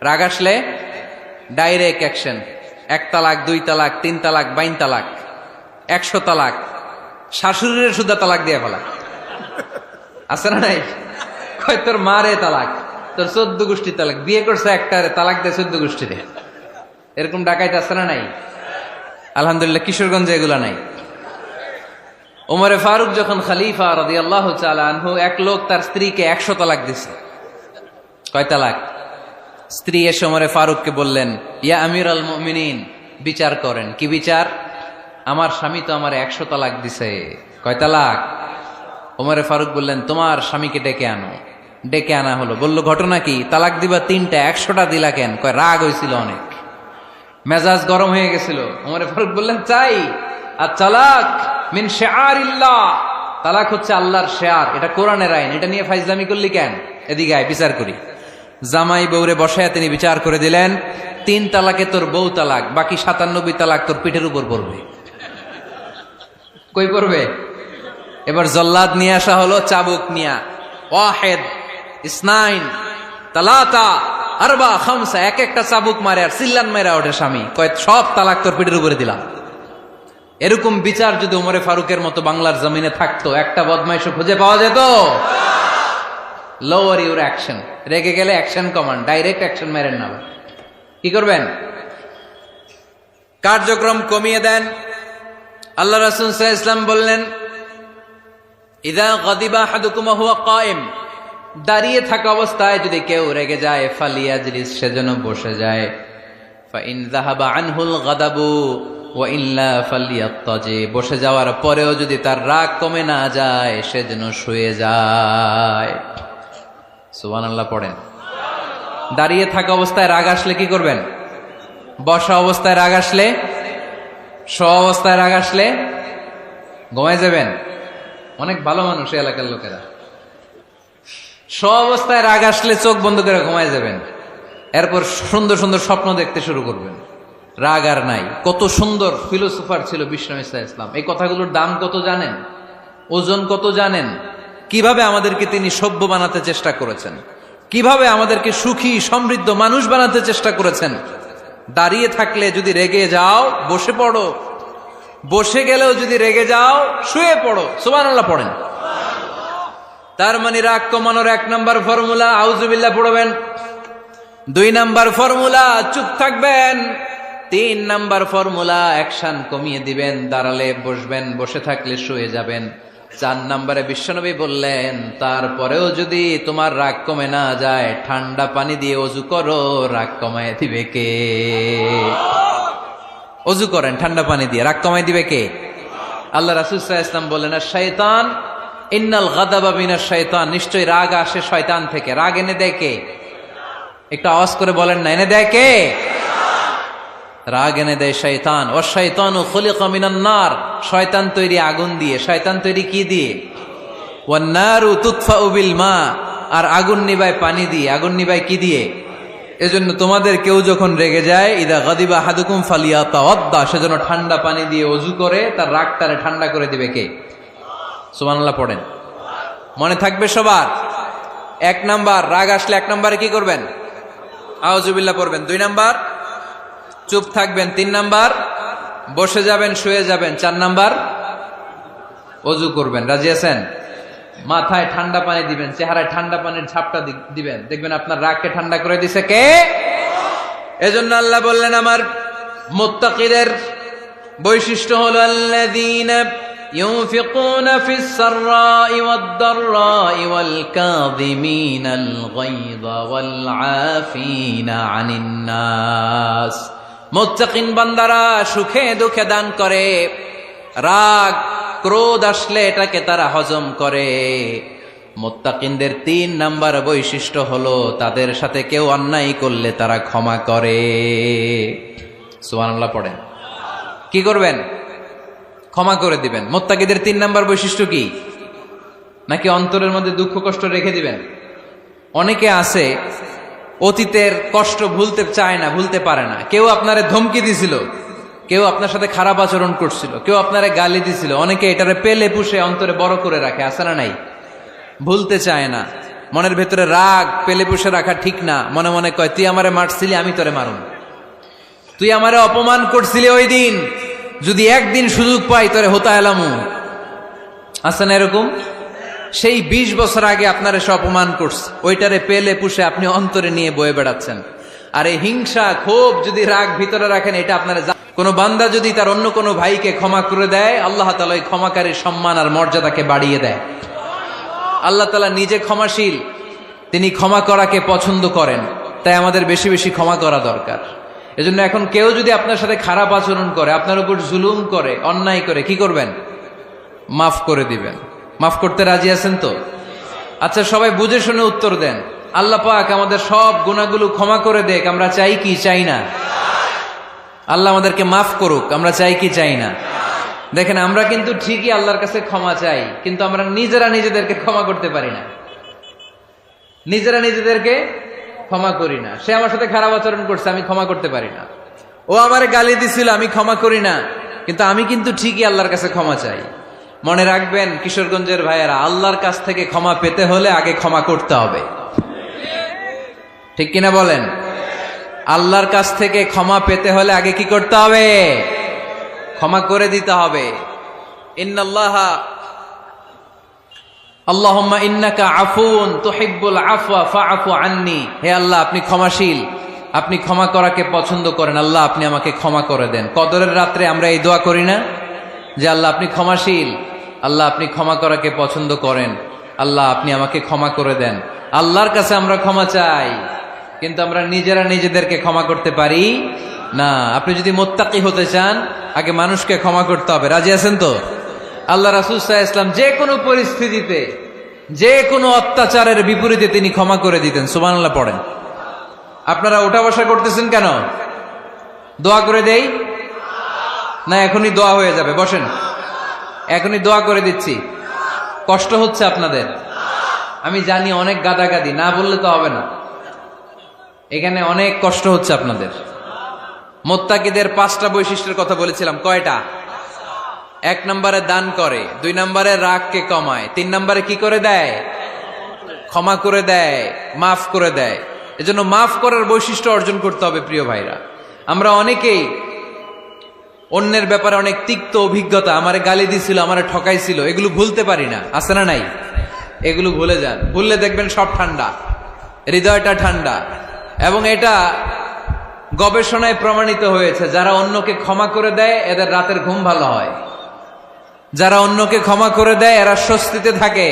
রাগ আসলে ডাইরেক্ট অ্যাকশন, 1 তালাক, 2 তালাক, 3 তালাক, 22 তালাক, 100 তালাক, শাশুড়ির সুদ্ধা তালাক দিয়ে ফেলা, আছে না নাই? কয় তোর মারে তালাক, তোর 14 গোষ্ঠী তালাক, বিয়ে করছে একটারে তালাক দেয় 14 গোষ্ঠীরে। এরকম ডাকাইতে আছে না নাই? আলহামদুলিল্লাহ কিশোরগঞ্জে এগুলা নাই। ওমরে ফারুক যখন খলিফা রাদিয়াল্লাহু তাআলা আনহু, এক লোক তার স্ত্রীকে 100 তালাক দিছে। কয় তালাক? স্ত্রী এসে ওমরে ফারুককে বললেন, ইয়া আমিরুল মুমিনিন, বিচার করেন। কি বিচার? আমার স্বামী তো আমার 100 তালাক দিছে। কয় তালাক? ওমরে ফারুক বললেন, তোমার স্বামীকে ডেকে আনো। ডেকে আনা হলো। বলল, ঘটনা কি? তালাক দিবা 3টা, 100টা দিলা কেন? কয় রাগ হয়েছিল অনেক, মেজাজ গরম হয়ে গেছিল। ওমরে ফারুক বললেন, চাই। আর তালাক মিন শিআরিল্লাহ, তালাক হচ্ছে আল্লাহর শিআর, এটা কোরআনের আইন, এটা নিয়ে ফাইজলামি করলি কেন? এদিকে আয়, বিচার করি। জামাই বউরে বসায় তিনি বিচার করে দিলেন, 3 তালাকে তোর বউ তালাক, বাকি 97 তালাক তোর পিঠের উপর পড়বে। কই পড়বে? এবার জল্লাদ নিয়ে আসা হলো, চাবুক নিয়া, ওয়াহেদ, ইসনাইন, তালাতা, আরবা, খামসা, এক একটা চাবুক মারে আর চিল্লান মেরা ওঠে স্বামী। কয় সব তালাক তোর পিঠের উপরে দিলাম। এরকম বিচার যদি ওমরে ফারুকের মতো বাংলার জমিনে থাকতো, একটা বদমাইশও খুঁজে পাওয়া যেত? লোয়ার ইউর অ্যাকশন, রেগে গেলে অ্যাকশন কমান্ড, ডাইরেক্ট অ্যাকশন মেরেন না। কি করবেন? কার্যক্রম কমিয়ে দেন। আল্লাহ রাসূল সাল্লাল্লাহু আলাইহি ওয়াসাল্লাম বললেন, ইযা গাদিবা আহাদুকুম ওয়া হুয়া কায়েম, দাঁড়িয়ে থাকা অবস্থায় যদি কেউ রেগে যায়, ফালিয়াজলিস, সেজন্য বসে যায়। ফাইন যাহাবা আনহুল গাদাবু ওয়া ইল্লা ফালিয়াত্তাজি, বসে যাওয়ার পরেও যদি তার রাগ কমে না যায়, সেজন্য শুয়ে যায়। সুবহানাল্লাহ পড়েন। দাঁড়িয়ে থাকা অবস্থায় রাগ আসলে কি করবেন? বসা অবস্থায় রাগ আসলে, শোয়া অবস্থায় রাগ আসলে ঘুমায় যাবেন। অনেক ভালো মানুষ এই এলাকার লোকেরা। শোয়া অবস্থায় রাগ আসলে চোখ বন্ধ করে ঘুমায় যাবেন। এরপর সুন্দর সুন্দর স্বপ্ন দেখতে শুরু করবেন। রাগ আর নাই। কত সুন্দর ফিলোসোফার ছিল বিষ্ণু ঈসা ইসলাম। এই কথাগুলোর দাম কত জানেন? ওজন কত জানেন? কিভাবে আমাদেরকে তিনি সভ্য বানাতে চেষ্টা করেছেন, কিভাবে আমাদেরকে সুখী সমৃদ্ধ মানুষ বানাতে চেষ্টা করেছেন। দাঁড়িয়ে থাকলে যদি রেগে যাও, বসে পড়ো। বসে গেলেও যদি রেগে যাও, শুয়ে পড়ো। সুবহানাল্লাহ পড়েন। তার মানে রাগ কমানোর 1 নম্বর ফর্মুলা আউযুবিল্লাহ পড়বেন, 2 নম্বর ফর্মুলা চুপ থাকবেন, 3 নম্বর ফর্মুলা অ্যাকশন কমিয়ে দিবেন, দাঁড়ালে বসবেন, বসে থাকলে শুয়ে যাবেন। 4 নম্বরে বিশ্বনবী বললেন, তারপরেও যদি তোমার রাগ কমে না যায়, ঠান্ডা পানি দিয়ে ওযু করো, রাগ কমায় দিবে কে? ওযু করেন ঠান্ডা পানি দিয়ে, রাগ কমায় দিবে কে? আল্লাহ রাসূল সাল্লাল্লাহু আলাইহি ওয়াসাল্লাম বললেন, শাইতান ইন্নাল গাদাবা মিনাশ শাইতান, নিশ্চয়ই রাগ আসে শয়তান থেকে। রাগ এনে দেয় কে? একটু আওয়াজ করে বলেন না, এনে দেয় কে? রাগ এনে দেয় শয়তান। ও শাইতানু খুলিকা মিনান নার, শয়তান তৈরি আগুন দিয়ে। শয়তান তৈরি কি দিয়ে? ওয়ান নারু তুতফাউ বিল মা, আর আগুন নিবায় পানি দিয়ে। আগুন নিবায় কি দিয়ে? এজন্য তোমাদের কেউ যখন রেগে যায়, ইদা গাদিবা আহাদুকুম ফালিয়াতাওয়াদ্দা, সেজন্য ঠান্ডা পানি দিয়ে ওযু করে তার রাগটারে ঠান্ডা করে দিবে কে? সুবহানাল্লাহ পড়েন। মনে থাকবে সবার? 1 নাম্বার, রাগ আসলে 1 নাম্বারে কি করবেন? আউযুবিল্লাহ পড়বেন। 2 নাম্বার, চুপ থাকবেন। 3 নাম্বার, বসে যাবেন, শুয়ে যাবেন। 4 নাম্বার, ওযু করবেন। রাজি আছেন? মাথায় ঠান্ডা পানি দিবেন, চেহারায় ঠান্ডা পানির ঝাপটা দিবেন, দেখবেন আপনার রাগকে ঠান্ডা করে দিছে কে? এজন্য আল্লাহ বললেন আমার মুত্তাকিদের বৈশিষ্ট্য হলো আল্লাযীনা ইউনফিকুনা ফিস সাররাই ওয়াদ দাররাই ওয়াল কাযিমিনাল গায়যা ওয়াল আফিনা আনিন নাস। মুত্তাকিন বান্দারা সুখে দুঃখে দান করে, রাগ ক্রোধ আসলে এটাকে তারা হজম করে। মুত্তাকিনদের 3 নাম্বার বৈশিষ্ট্য হলো তাদের সাথে কেউ অন্যায় করলে তারা ক্ষমা করে। সুবহানাল্লাহ পড়েন। কি করবেন? ক্ষমা করে দিবেন। মুত্তাকিদের 3 নাম্বার বৈশিষ্ট্য কি? নাকি অন্তরের মধ্যে দুঃখ কষ্ট রেখে দিবেন? অনেকে আছে অতীতের কষ্ট ভুলতে চায় না, ভুলতে পারে না। কেউ আপনারে ধমকি দিছিল, কেউ আপনার সাথে খারাপ আচরণ করছিল, কেউ আপনারে গালি দিছিল, অনেকে এটারে পেলে পুষে অন্তরে বড় করে রাখে, আছে না নাই? ভুলতে চায় না। মনের ভেতরে রাগ পেলে পুষে রাখা ঠিক না। মনে মনে কয় তুই আমারে মারছিলি, আমি তোরে মারুম। তুই আমারে অপমান করছিলি ওই দিন, যদি একদিন সুযোগ পাই তোরে হতা এলামু। আছে না এরকম? সেই 20 বছর আগে আপনার এসে অপমান করছে, ওইটারে পেলে পুষে আপনি অন্তরে নিয়ে বয়ে বেড়াচ্ছেন। আর এই হিংসা ক্ষোভ যদি রাগ ভিতরে রাখেন, এটা আপনারা কোনো বান্দা যদি তার অন্য কোনো ভাইকে ক্ষমা করে দেয়, আল্লাহ তাআলা ওই ক্ষমাকারীর সম্মান আর মর্যাদাকে বাড়িয়ে দেয়। আল্লাহ তাআলা নিজে ক্ষমাশীল, তিনি ক্ষমা করাকে পছন্দ করেন। তাই আমাদের বেশি বেশি ক্ষমা করা দরকার। এজন্য এখন কেউ যদি আপনার সাথে খারাপ আচরণ করে, আপনার উপর জুলুম করে, অন্যায় করে, কি করবেন? মাফ করে দিবেন। মাফ করতে রাজি আছেন তো? আচ্ছা, সবাই বুঝে শুনে উত্তর দেন। আল্লাহ পাক আমাদের সব গুনাহগুলো ক্ষমা করে দেখ, আমরা চাই কি চাই না? আল্লাহ আমাদেরকে মাফ করুক, আমরা চাই কি চাই না? দেখেন, আমরা কিন্তু ঠিকই আল্লাহর কাছে ক্ষমা চাই, কিন্তু আমরা নিজেরা নিজেদেরকে ক্ষমা করতে পারি না। নিজেরা নিজেদেরকে ক্ষমা করি না। সে আমার সাথে খারাপ আচরণ করছে, আমি ক্ষমা করতে পারি না। ও আমারে গালি দিছিল, আমি ক্ষমা করি না, কিন্তু আমি কিন্তু ঠিকই আল্লাহর কাছে ক্ষমা চাই। মনে রাখবেন কিশোরগঞ্জের ভাইয়েরা, আল্লাহর কাছ থেকে ক্ষমা পেতে হলে আগে ক্ষমা করতে হবে। ঠিক কিনা বলেন? আল্লাহর কাছ থেকে ক্ষমা পেতে হলে আগে কি করতে হবে? ক্ষমা করে দিতে হবে। আল্লাহুম্মা ইন্নাকা আফুন তুহিব্বুল আফওয়া ফাআফু আন্নি। হে আল্লাহ, আপনি ক্ষমাশীল, আপনি ক্ষমা করাকে পছন্দ করেন। আল্লাহ, আপনি আমাকে ক্ষমা করে দেন। কদরের রাত্রে আমরা এই দোয়া করি না যে আল্লাহ আপনি ক্ষমাশীল, আল্লাহ আপনি ক্ষমা করাকে পছন্দ করেন, আল্লাহ আপনি আমাকে ক্ষমা করে দেন। আল্লাহর কাছে আমরা ক্ষমা চাই, কিন্তু আমরা নিজেরা নিজেদেরকে ক্ষমা করতে পারি না। আপনি যদি মুত্তাকি হতে চান, আগে মানুষকে ক্ষমা করতে হবে। রাজি আছেন তো? আল্লাহ রাসূল সাল্লাল্লাহু আলাইহি ওয়াসাল্লাম যে কোনো পরিস্থিতিতে, যে কোনো অত্যাচারের বিপরীতে তিনি ক্ষমা করে দিতেন। সুবহানাল্লাহ পড়েন। আপনারা ওঠা বসা করতেছেন কেন? দোয়া করে দেই না? এখনই দোয়া হয়ে যাবে, বসেন। এখনই দোয়া করে দিচ্ছি। কষ্ট হচ্ছে আপনাদের? আমি জানি অনেক গাদাগাদি, না বললে তো হবে না। এখানে অনেক কষ্ট হচ্ছে আপনাদের। মুত্তাকিদের 5টা বৈশিষ্ট্যের কথা বলেছিলাম। কয়টা? 1 নম্বরে দান করে, 2 নম্বরে রাগকে কমায়, 3 নম্বরে কি করে দেয়? ক্ষমা করে দেয়, মাফ করে দেয়। এজন্য মাফ করার বৈশিষ্ট্য অর্জন করতে হবে। প্রিয় ভাইরা, আমরা অনেকেই অন্যের ব্যাপারে অনেক তিক্ত অভিজ্ঞতা, আমারে গালি দিছিল, আমারে ঠকাইছিল, এগুলো ভুলতে পারি না। আছে না নাই? এগুলো ভুলে যান। ভুললে দেখবেন সব ঠান্ডা, হৃদয়টা ঠান্ডা। এবং এটা গবেষণায় প্রমাণিত হয়েছে, যারা অন্যকে ক্ষমা করে দেয় এদের রাতের ঘুম ভালো হয়। যারা অন্যকে ক্ষমা করে দেয় এরা স্বস্তিতে থাকে,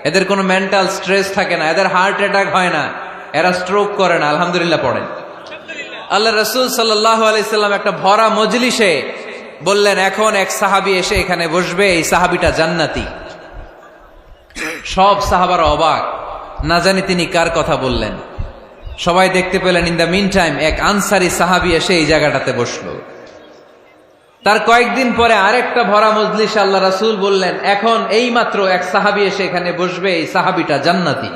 এদের কোনো মেন্টাল স্ট্রেস থাকে না, এদের হার্ট অ্যাটাক হয় না, এরা স্ট্রোক করে না। আলহামদুলিল্লাহ পড়েন। আল্লাহ রাসূল সাল্লাল্লাহু আলাইহি সাল্লাম একটা ভরা মজলিসে বললেন, এখন এক সাহাবী এসে এখানে বসবে, এই সাহাবীটা জান্নাতি। সব সাহাবারা অবাক, না জানি তিনি কার কথা বললেন। সবাই দেখতে পেলেন, ইন দ্য মিন টাইম এক আনসারী সাহাবী এসে এই জায়গাটাতে বসলো। তার কয়েকদিন পরে আরেকটা ভরা মজলিস আল্লাহ রাসূল বললেন, এখন এই মাত্র এক সাহাবী এসে এখানে বসবে, এই সাহাবীটা জান্নাতি।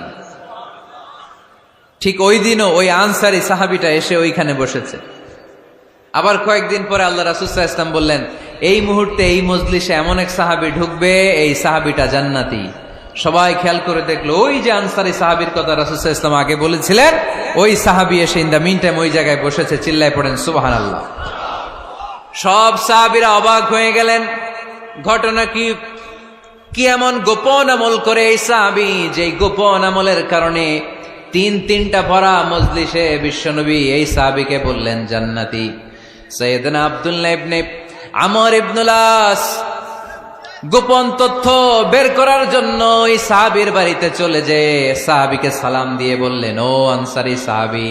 ঠিক ওই দিনও ওই আনসারী সাহাবীটা এসে ওইখানে বসেছে। আবার কয়েকদিন পরে আল্লাহ রাসূল সাল্লাল্লাহু আলাইহি ওয়াসাল্লাম বললেন, এই মুহূর্তে এই মজলিসে এমন এক সাহাবী ঢুকবে, এই সাহাবীটা জান্নাতি। সবাই খেয়াল করে দেখলো ওই যে আনসারী সাহাবীর কথা রাসূল সাল্লাল্লাহু আলাইহি ওয়াসাল্লাম আগে বলেছিলেন, ওই সাহাবী এসে ইন দ্য মিন টাইম ওই জায়গায় বসেছে। চিল্লায় পড়েন সুবহানাল্লাহ। সব সাহাবীরা অবাক হয়ে গেলেন। ঘটনা কি? কি এমন গোপন আমল করে এই সাহাবী, যে গোপন আমলের কারণে তিনটা ভরা মজলিসে বিশ্বনবী এই সাহাবীকে বললেন জান্নাতি। সাইয়েদনা আব্দুল্লাহ ইবনে আমর ইবনুল আস গোপন তথ্য বের করার জন্য ওই সাহাবীর বাড়িতে চলে যেয়ে সাহাবীকে সালাম দিয়ে বললেন, ও আনসারী সাহাবী,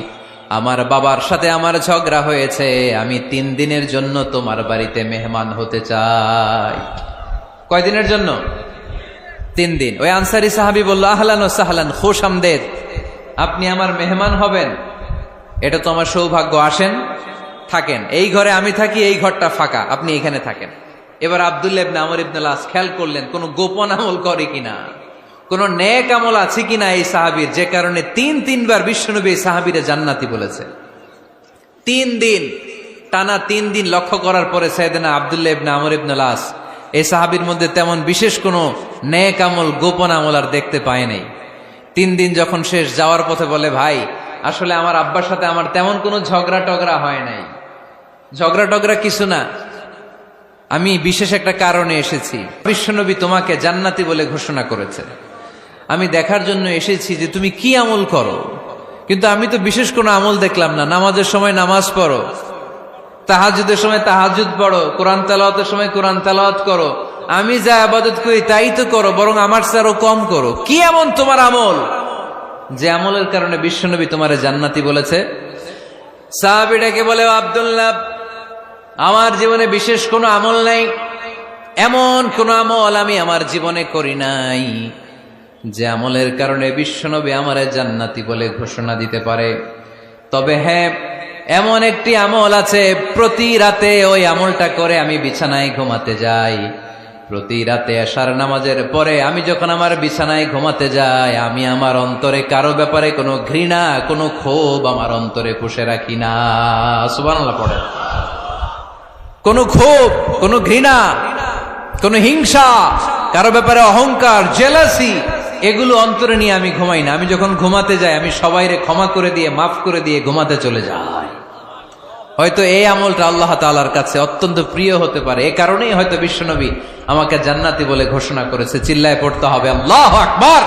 আমার বাবার সাথে আমার ঝগড়া হয়েছে, আমি 3 দিনের জন্য তোমার বাড়িতে মেহমান হতে চাই। কয়দিনের জন্য? 3 দিন। ওই আনসারী সাহাবী বলল, আহলান ওয়া সাহলান, খুশ আমদেদ, আপনি আমার মেহমান হবেন, এটা তো আমার সৌভাগ্য, আসেন থাকেন, এই ঘরে আমি থাকি, এই ঘরটা ফাঁকা, আপনি এখানে থাকেন। এবার আব্দুল্লাহ ইবনে আমর ইবনুল আস খেয়াল করলেন কোন গোপন আমল করে কিনা, কোন নেক আমল আছে কিনা এই সাহাবীর, যে কারণে 3বার বিশ্বনবী এই সাহাবীরে জান্নাতি বলেছে। 3 দিন টানা 3 দিন লক্ষ্য করার পরে সাইয়েদনা আব্দুল্লাহ ইবনে আমর ইবনুল আস এই সাহাবীর মধ্যে তেমন বিশেষ কোনো নেক আমল, গোপন আমল আর দেখতে পায় নাই। 3 দিন যখন শেষ, যাওয়ার পথে বলে, ভাই আসলে আমার আব্বার সাথে আমার তেমন কোনো ঝগড়া টগড়া হয় নাই, ঝগড়া টগড়া কিছু না, আমি বিশেষ একটা কারণে এসেছি। বিশ্বনবী তোমাকে জান্নাতি বলে ঘোষণা করেছে, আমি দেখার জন্য এসেছি যে তুমি কি আমল করো, কিন্তু আমি তো বিশেষ কোনো আমল দেখলাম না। নামাজের সময় নামাজ পড়ো, তাহাজ্জুদের সময় তাহাজ্জুদ পড়ো, কোরআন তেলাওয়াতের সময় কোরআন তেলাওয়াত করো, আমি যা ইবাদত করি তাই তো করো, বরং আমার চেয়ে আরো কম করো। কি এমন তোমার আমল যে আমলের কারণে বিশ্বনবী তোমারে জান্নাতি বলেছে? সাহাবীটাকে বলে, আব্দুল্লাহ, আমার জীবনে বিশেষ কোনো আমল নাই, এমন কোন আমল আমি আমার জীবনে করি নাই যে আমলের কারণে বিশ্বনবী আমারে জান্নাতি বলে ঘোষণা দিতে পারে। তবে হ্যাঁ, এমন একটি আমল আছে, প্রতি রাতে ওই আমলটা করে আমি বিছানায় ঘুমাতে যাই। প্রতি রাতে এশার নামাজের পরে আমি যখন আমার বিছানায় ঘুমাতে যাই, আমি আমার অন্তরে কারো ব্যাপারে কোনো ঘৃণা, কোনো ক্ষোভ আমার অন্তরে পুষে রাখি না। সুবহানাল্লাহ পড়ে। কোনো ক্ষোভ, কোনো ঘৃণা, কোনো হিংসা, কারো ব্যাপারে অহংকার, জেলাসি, এগুলো অন্তরে নিয়ে আমি ঘুমাই না। আমি যখন ঘুমাতে যাই, আমি সবাইরে ক্ষমা করে দিয়ে, মাফ করে দিয়ে ঘুমাতে চলে যাই। হয়তো এই আমলটা আল্লাহ তাআলার কাছে অত্যন্ত প্রিয় হতে পারে, এ কারণেই হয়তো বিশ্বনবী আমাকে জান্নাতি বলে ঘোষণা করেছে। চিল্লায় পড়তে হবে আল্লাহু আকবার।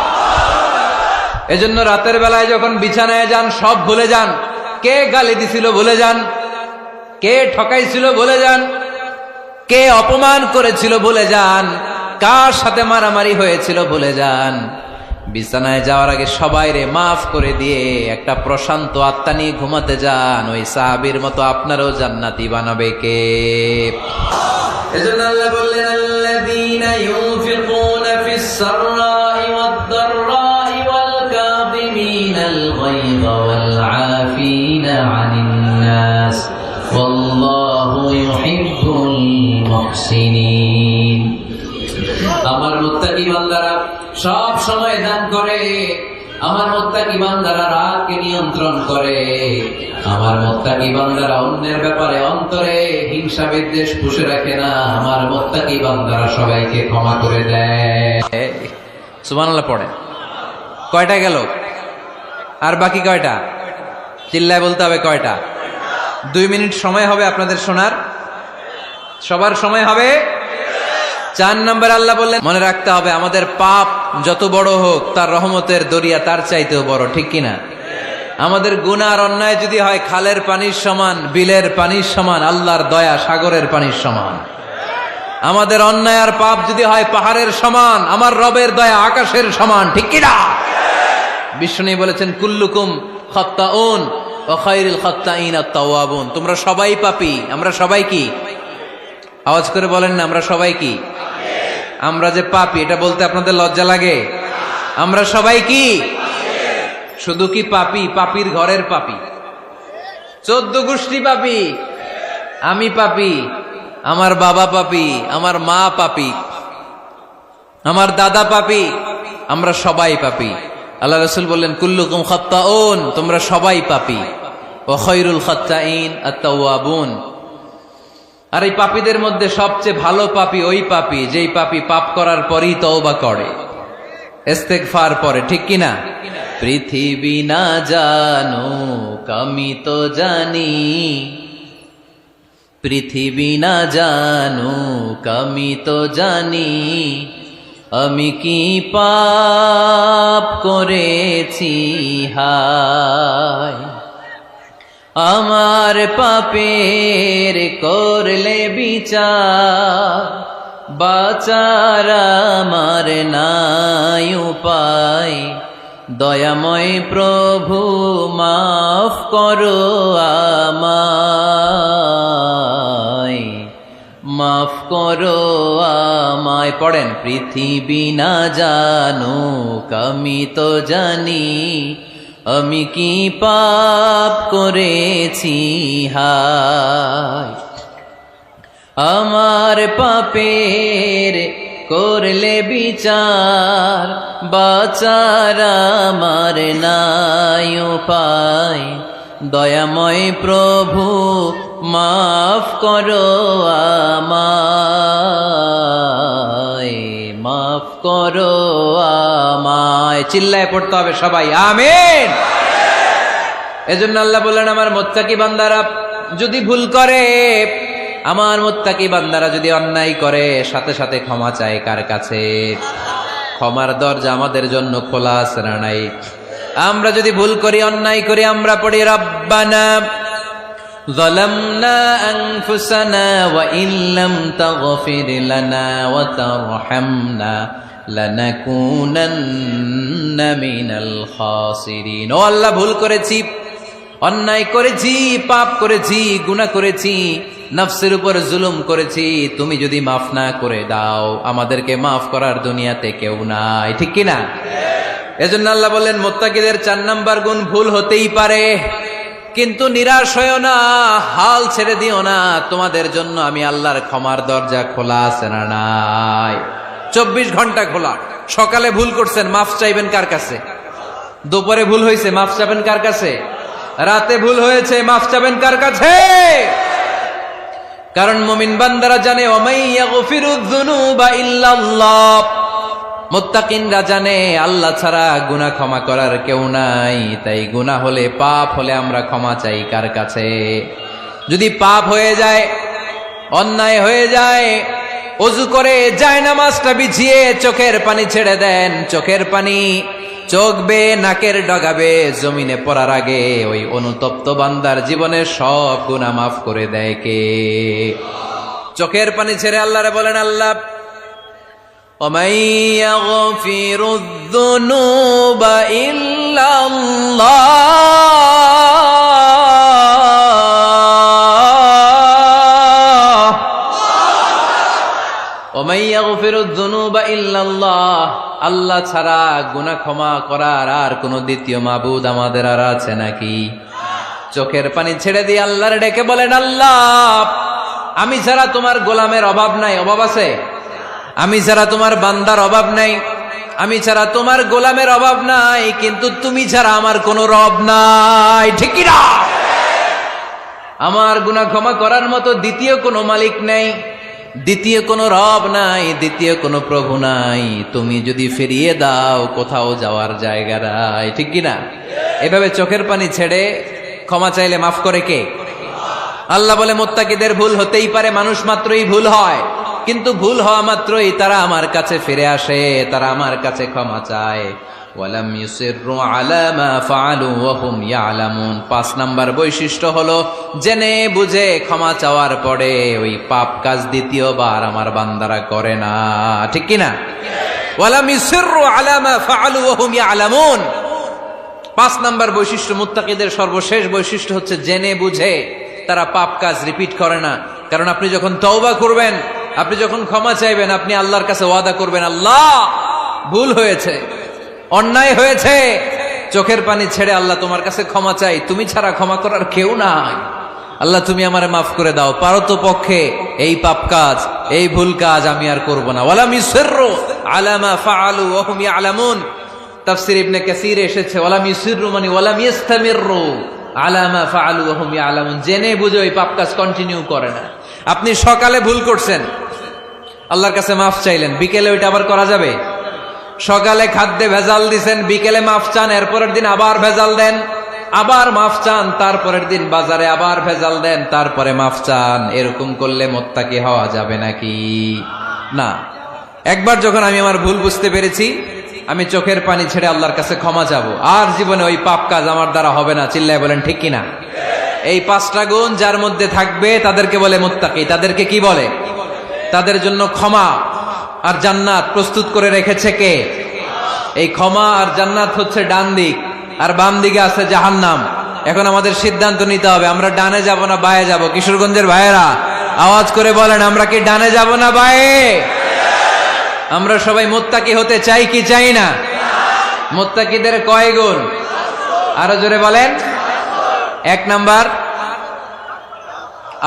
এজন্য রাতের বেলায় যখন বিছানায় যান, সব ভুলে যান। কে গালি দিছিল ভুলে যান, কে ঠকাইছিল ভুলে যান, কে অপমান করেছিল ভুলে যান, কার সাথে মারামারি হয়েছিল ভুলে যান। বিছানায় যাওয়ার আগে সবাইরে মাফ করে দিয়ে একটা প্রশান্ত আত্মা নিয়ে ঘুমাতে যান। ওই সাহাবীর মতো আপনারও জান্নাতি বানাবে কে? এজন্য আল্লাহ বললেন, আল্লাযীনা ইউনফিকুনা ফিস সাররাই ওয়াদ দাররাই ওয়াল কাযিমিনাল গায়যা ওয়াল আফিনা আনিন নাস ওয়াল্লাহু ইউহিব্বুল মুহসিনিন। আমার মুত্তাকি বান্দারা সব সময় দান করে, আমার মুত্তাকি বান্দারা রাগকে নিয়ন্ত্রণ করে, আমার মুত্তাকি বান্দারা অন্যের ব্যাপারে অন্তরে হিংসা বিদ্বেষ পুষে রাখে না, আমার মুত্তাকি বান্দারা সবাইকে ক্ষমা করে দেয়। সুবহানাল্লাহ পড়ে। কয়টা গেল? আর বাকি কয়টা? চিল্লায় বলতে হবে কয়টা? 2 মিনিট সময় হবে আপনাদের শোনার। সবার সময় হবে। 4 নম্বর আল্লাহ বললেন, মনে রাখতে হবে আমাদের পাপ যত বড় হোক, তার রহমতের দরিয়া তার চাইতেও বড়, ঠিক কিনা? আমাদের গুনাহ আর অন্যায় যদি হয় খালের পানির সমান, বিলের পানির সমান, আল্লাহর দয়া সাগরের পানির সমান। আমাদের অন্যায় আর পাপ যদি হয় পাহাড়ের সমান, আমার রবের দয়া আকাশের সমান, ঠিক কিনা? বিষ্ণু বলেছেন, কুল্লুকুম খাত্তাউন ওয়া খায়রুল খাত্তাইন আত-তাওয়াবুন। তোমরা সবাই পাপী। আমরা সবাই কি? আওয়াজ করে বলেন না, আমরা সবাই কি? আমরা যে পাপী, এটা বলতে আপনাদের লজ্জা লাগে? আমরা সবাই কি? শুধু কি পাপী? পাপীর ঘরের পাপী, 14 গোষ্ঠী পাপী। আমি পাপী, আমার বাবা পাপী, আমার মা পাপী, আমার দাদা পাপী, আমরা সবাই পাপী। আল্লাহ রাসূল বললেন, কুল্লুকুম খাত্তাউন, তোমরা সবাই পাপী, ওয়া খায়রুল খাত্তাইন আত-তাওয়াবুন। আর এই পাপীদের মধ্যে সবচেয়ে ভালো পাপী ওই পাপী যেই পাপী পাপ করার পরই তওবা করে। ইস্তেগফার পরে, ঠিক কিনা? পৃথিবী না জানুক আমি তো জানি, পৃথিবী না জানুক আমি তো জানি, আমি কি পাপ করেছি হায়। আমার পাপের করলে বিচার, বাঁচার আমার নাই উপায়। দয়াময় প্রভু মাফ করো আমায়, মাফ করো আমায়। পড়েন, পৃথিবী না জানুক আমি তো জানি, আমি কি পাপ করেছি হায়। আমার পাপের করলে বিচার, বাঁচার আমার নাই উপায়। দয়াময় প্রভু মাফ করো আমায়, মাফ করো আমায়। চিল্লায় পড়তে হবে সবাই, আমিন। এজন্য আল্লাহ বললেন, আমার মুত্তাকি বান্দারা যদি ভুল করে, আমার মুত্তাকি বান্দারা যদি অন্যায় করে, সাথে সাথে ক্ষমা চায় কার কাছে? ক্ষমার দরজা আমাদের জন্য খোলা আছে না নাই? আমরা যদি ভুল করি, অন্যায় করি, আমরা পড়ি রব্বানা যালামনা আনফুসানা ওয়া ইল্লাম তাগফির লানা ওয়া তারহামনা লানাকুনান্না মিনাল খাসিরিন। ও আল্লাহ, ভুল করেছি, অন্যায় করেছি, পাপ করেছি, গুনাহ করেছি, নফসের উপর জুলুম করেছি। তুমি যদি মাফ না করে দাও, আমাদেরকে মাফ করার দুনিয়াতে কেউ নাই, ঠিক কিনা? এজন্য আল্লাহ বললেন, মুত্তাকিদের 4 নাম্বার গুণ, ভুল হতেই পারে কিন্তু নিরাশ হয়ো না, হাল ছেড়ে দিও না। তোমাদের জন্য আমি আল্লাহর ক্ষমার দরজা খোলা আছে না নাই? 24 ঘন্টা খোলা। সকালে ভুল করছেন, মাফ চাইবেন কার কাছে? দুপুরে ভুল হয়েছে, মাফ চাইবেন কার কাছে? রাতে ভুল হয়েছে, মাফ চাইবেন কার কাছে? কারণ মুমিন বান্দারা জানে, ওমাইয়া গফিরুয যুনুবা ইল্লাল্লাহ। মুত্তাকিনরা জানে, আল্লাহ ছাড়া গুনাহ ক্ষমা করার কেউ নাই। তাই গুনাহ হলে, পাপ হলে আমরা ক্ষমা চাই কার কাছে? যদি পাপ হয়ে যায়, অন্যায় হয়ে যায়, ওযু করে জায়নামাজটা বিছিয়ে চোখের পানি ছেড়ে দেন। চোখের পানি চোখ বেয়ে নাকের ডগাবে জমিনে পড়ার আগে ওই অনুতপ্ত বান্দার জীবনের সব গুনাহ মাফ করে দেয় কে? চোখের পানি ছেড়ে আল্লাহরে বলেন, আল্লাহ وَمَن يَغْفِرُ الذُّنُوبَ إِلَّا اللَّهُ وَمَن يَغْفِرُ الذُّنُوبَ إِلَّا اللَّهُ। আল্লাহ ছাড়া গুনাহ ক্ষমা করার আর কোনো দ্বিতীয় মাবুদ আমাদের আর আছে নাকি? চোখের পানি ছেড়ে দিয়ে আল্লাহর ডেকে বলেন, আল্লাহ আমি ছাড়া তোমার গোলামের অভাব নাই, অভাব আছে? আমি ছাড়া তোমার বান্দার অভাব নাই, আমি ছাড়া তোমার গোলামের অভাব নাই, কিন্তু তুমি ছাড়া আমার কোনো রব নাই, ঠিক কি না? আমার গুনাহ ক্ষমা করার মতো দ্বিতীয় কোনো মালিক নাই, দ্বিতীয় কোনো রব নাই, দ্বিতীয় কোনো প্রভু নাই। তুমি যদি ফিরিয়ে দাও, কোথাও যাওয়ার জায়গা নাই, ঠিক কি না? এভাবে চোখের পানি ছেড়ে ক্ষমা চাইলে মাফ করে কে? আল্লাহ বলে, মুত্তাকিদের ভুল হতেই পারে, মানুষ মাত্রই ভুল হয়, কিন্তু ভুল হওয়া মাত্রই তারা আমার কাছে ফিরে আসে, তারা আমার কাছে ক্ষমা চায়। ওয়ালাম ইউসিররু আলা মা ফাআলু ওয়া হুম ইয়ালামুন। 5 নাম্বার বৈশিষ্ট্য হলো, জেনে বুঝে ক্ষমা চাওয়ার পরে ওই পাপ কাজ দ্বিতীয়বার আমার বান্দারা করে না, ঠিক কি না? ওয়ালাম ইউসিররু আলা মা ফাআলু ওয়া হুম ইয়ালামুন। 5 নাম্বার বৈশিষ্ট্য, মুত্তাকিদের সর্বশেষ বৈশিষ্ট্য হচ্ছে জেনে বুঝে তারা পাপ কাজ রিপিট করে না। কারণ আপনি যখন তওবা করবেন, আপনি যখন ক্ষমা চাইবেন, আপনি আল্লাহর কাছে ওয়াদা করবেন, আল্লাহ ভুল হয়েছে, অন্যায় হয়েছে, চোখের পানি ছেড়ে আল্লাহ তোমার কাছে ক্ষমা চাই, তুমি ছাড়া ক্ষমা করার কেউ নাই। আল্লাহ তুমি আমারে মাফ করে দাও, পারো তো পক্ষে এই পাপ কাজ, এই ভুল কাজ আমি আর করব না। ওয়ালাম ইউসিররু আলা মা ফাআলু ওয়া হুম ইয়ালামুন। তাফসীর ইবনে কাসীর এসেছে, ওয়ালাম ইউসিররু মানে ওয়ালাম ইস্তামিররু আলা মা ফাআলু ওয়া হুম ইয়ালামুন। জেনে বুঝে ওই পাপ কাজ কন্টিনিউ করে না। আপনি সকালে ভুল করছেন, আল্লাহর কাছে মাফ চাইলেন, বিকেলে ওইটা আবার করা যাবে? সকালে খাদ্যে ভেজাল দিছেন, বিকেলে মাফ চান, এরপরের দিন আবার ভেজাল দেন, আবার মাফ চান, তারপরের দিন বাজারে আবার ভেজাল দেন, তারপরে মাফ চান। এরকম করলে মুত্তাকি হওয়া যাবে নাকি? না। একবার যখন আমি আমার ভুল বুঝতে পেরেছি, আমি চোখের পানি ছেড়ে আল্লাহর কাছে ক্ষমা চাবো। আর জীবনে ওই পাপ কাজ আমার দ্বারা হবে না। চিল্লায় বলেন ঠিক কিনা? এই 5টা গুণ যার মধ্যে থাকবে তাদেরকে বলে মুত্তাকি। তাদেরকে কি বলে? তাদের জন্য ক্ষমা আর জান্নাত প্রস্তুত করে রেখেছে কে? এই ক্ষমা আর জান্নাত হচ্ছে ডান দিক, আর বাম দিকে আছে জাহান্নাম। এখন আমাদের সিদ্ধান্ত নিতে হবে, আমরা ডানে যাব না বায়ে যাব। কিশোরগঞ্জের ভাইয়েরা আওয়াজ করে বলেন, আমরা কি ডানে যাব না বায়ে? আমরা সবাই মুত্তাকি হতে চাই কি চাই না? মুত্তাকিদের কয় গুণ? আরো জোরে বলেন। 1 নাম্বার,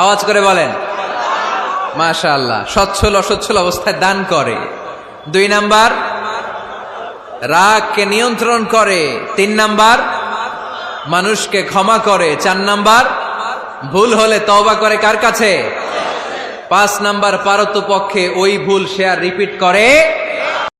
আওয়াজ করে বলেন। মাশাআল্লাহ, সচ্ছল অসচ্ছল অবস্থায় দান করে। 2 নাম্বার, রাগকে নিয়ন্ত্রণ করে। 3 নাম্বার, মানুষকে ক্ষমা করে। 4 নাম্বার, ভুল হলে তওবা করে কার কাছে? 5 নাম্বার, পারতপক্ষে ওই ভুল সে আর রিপিট করে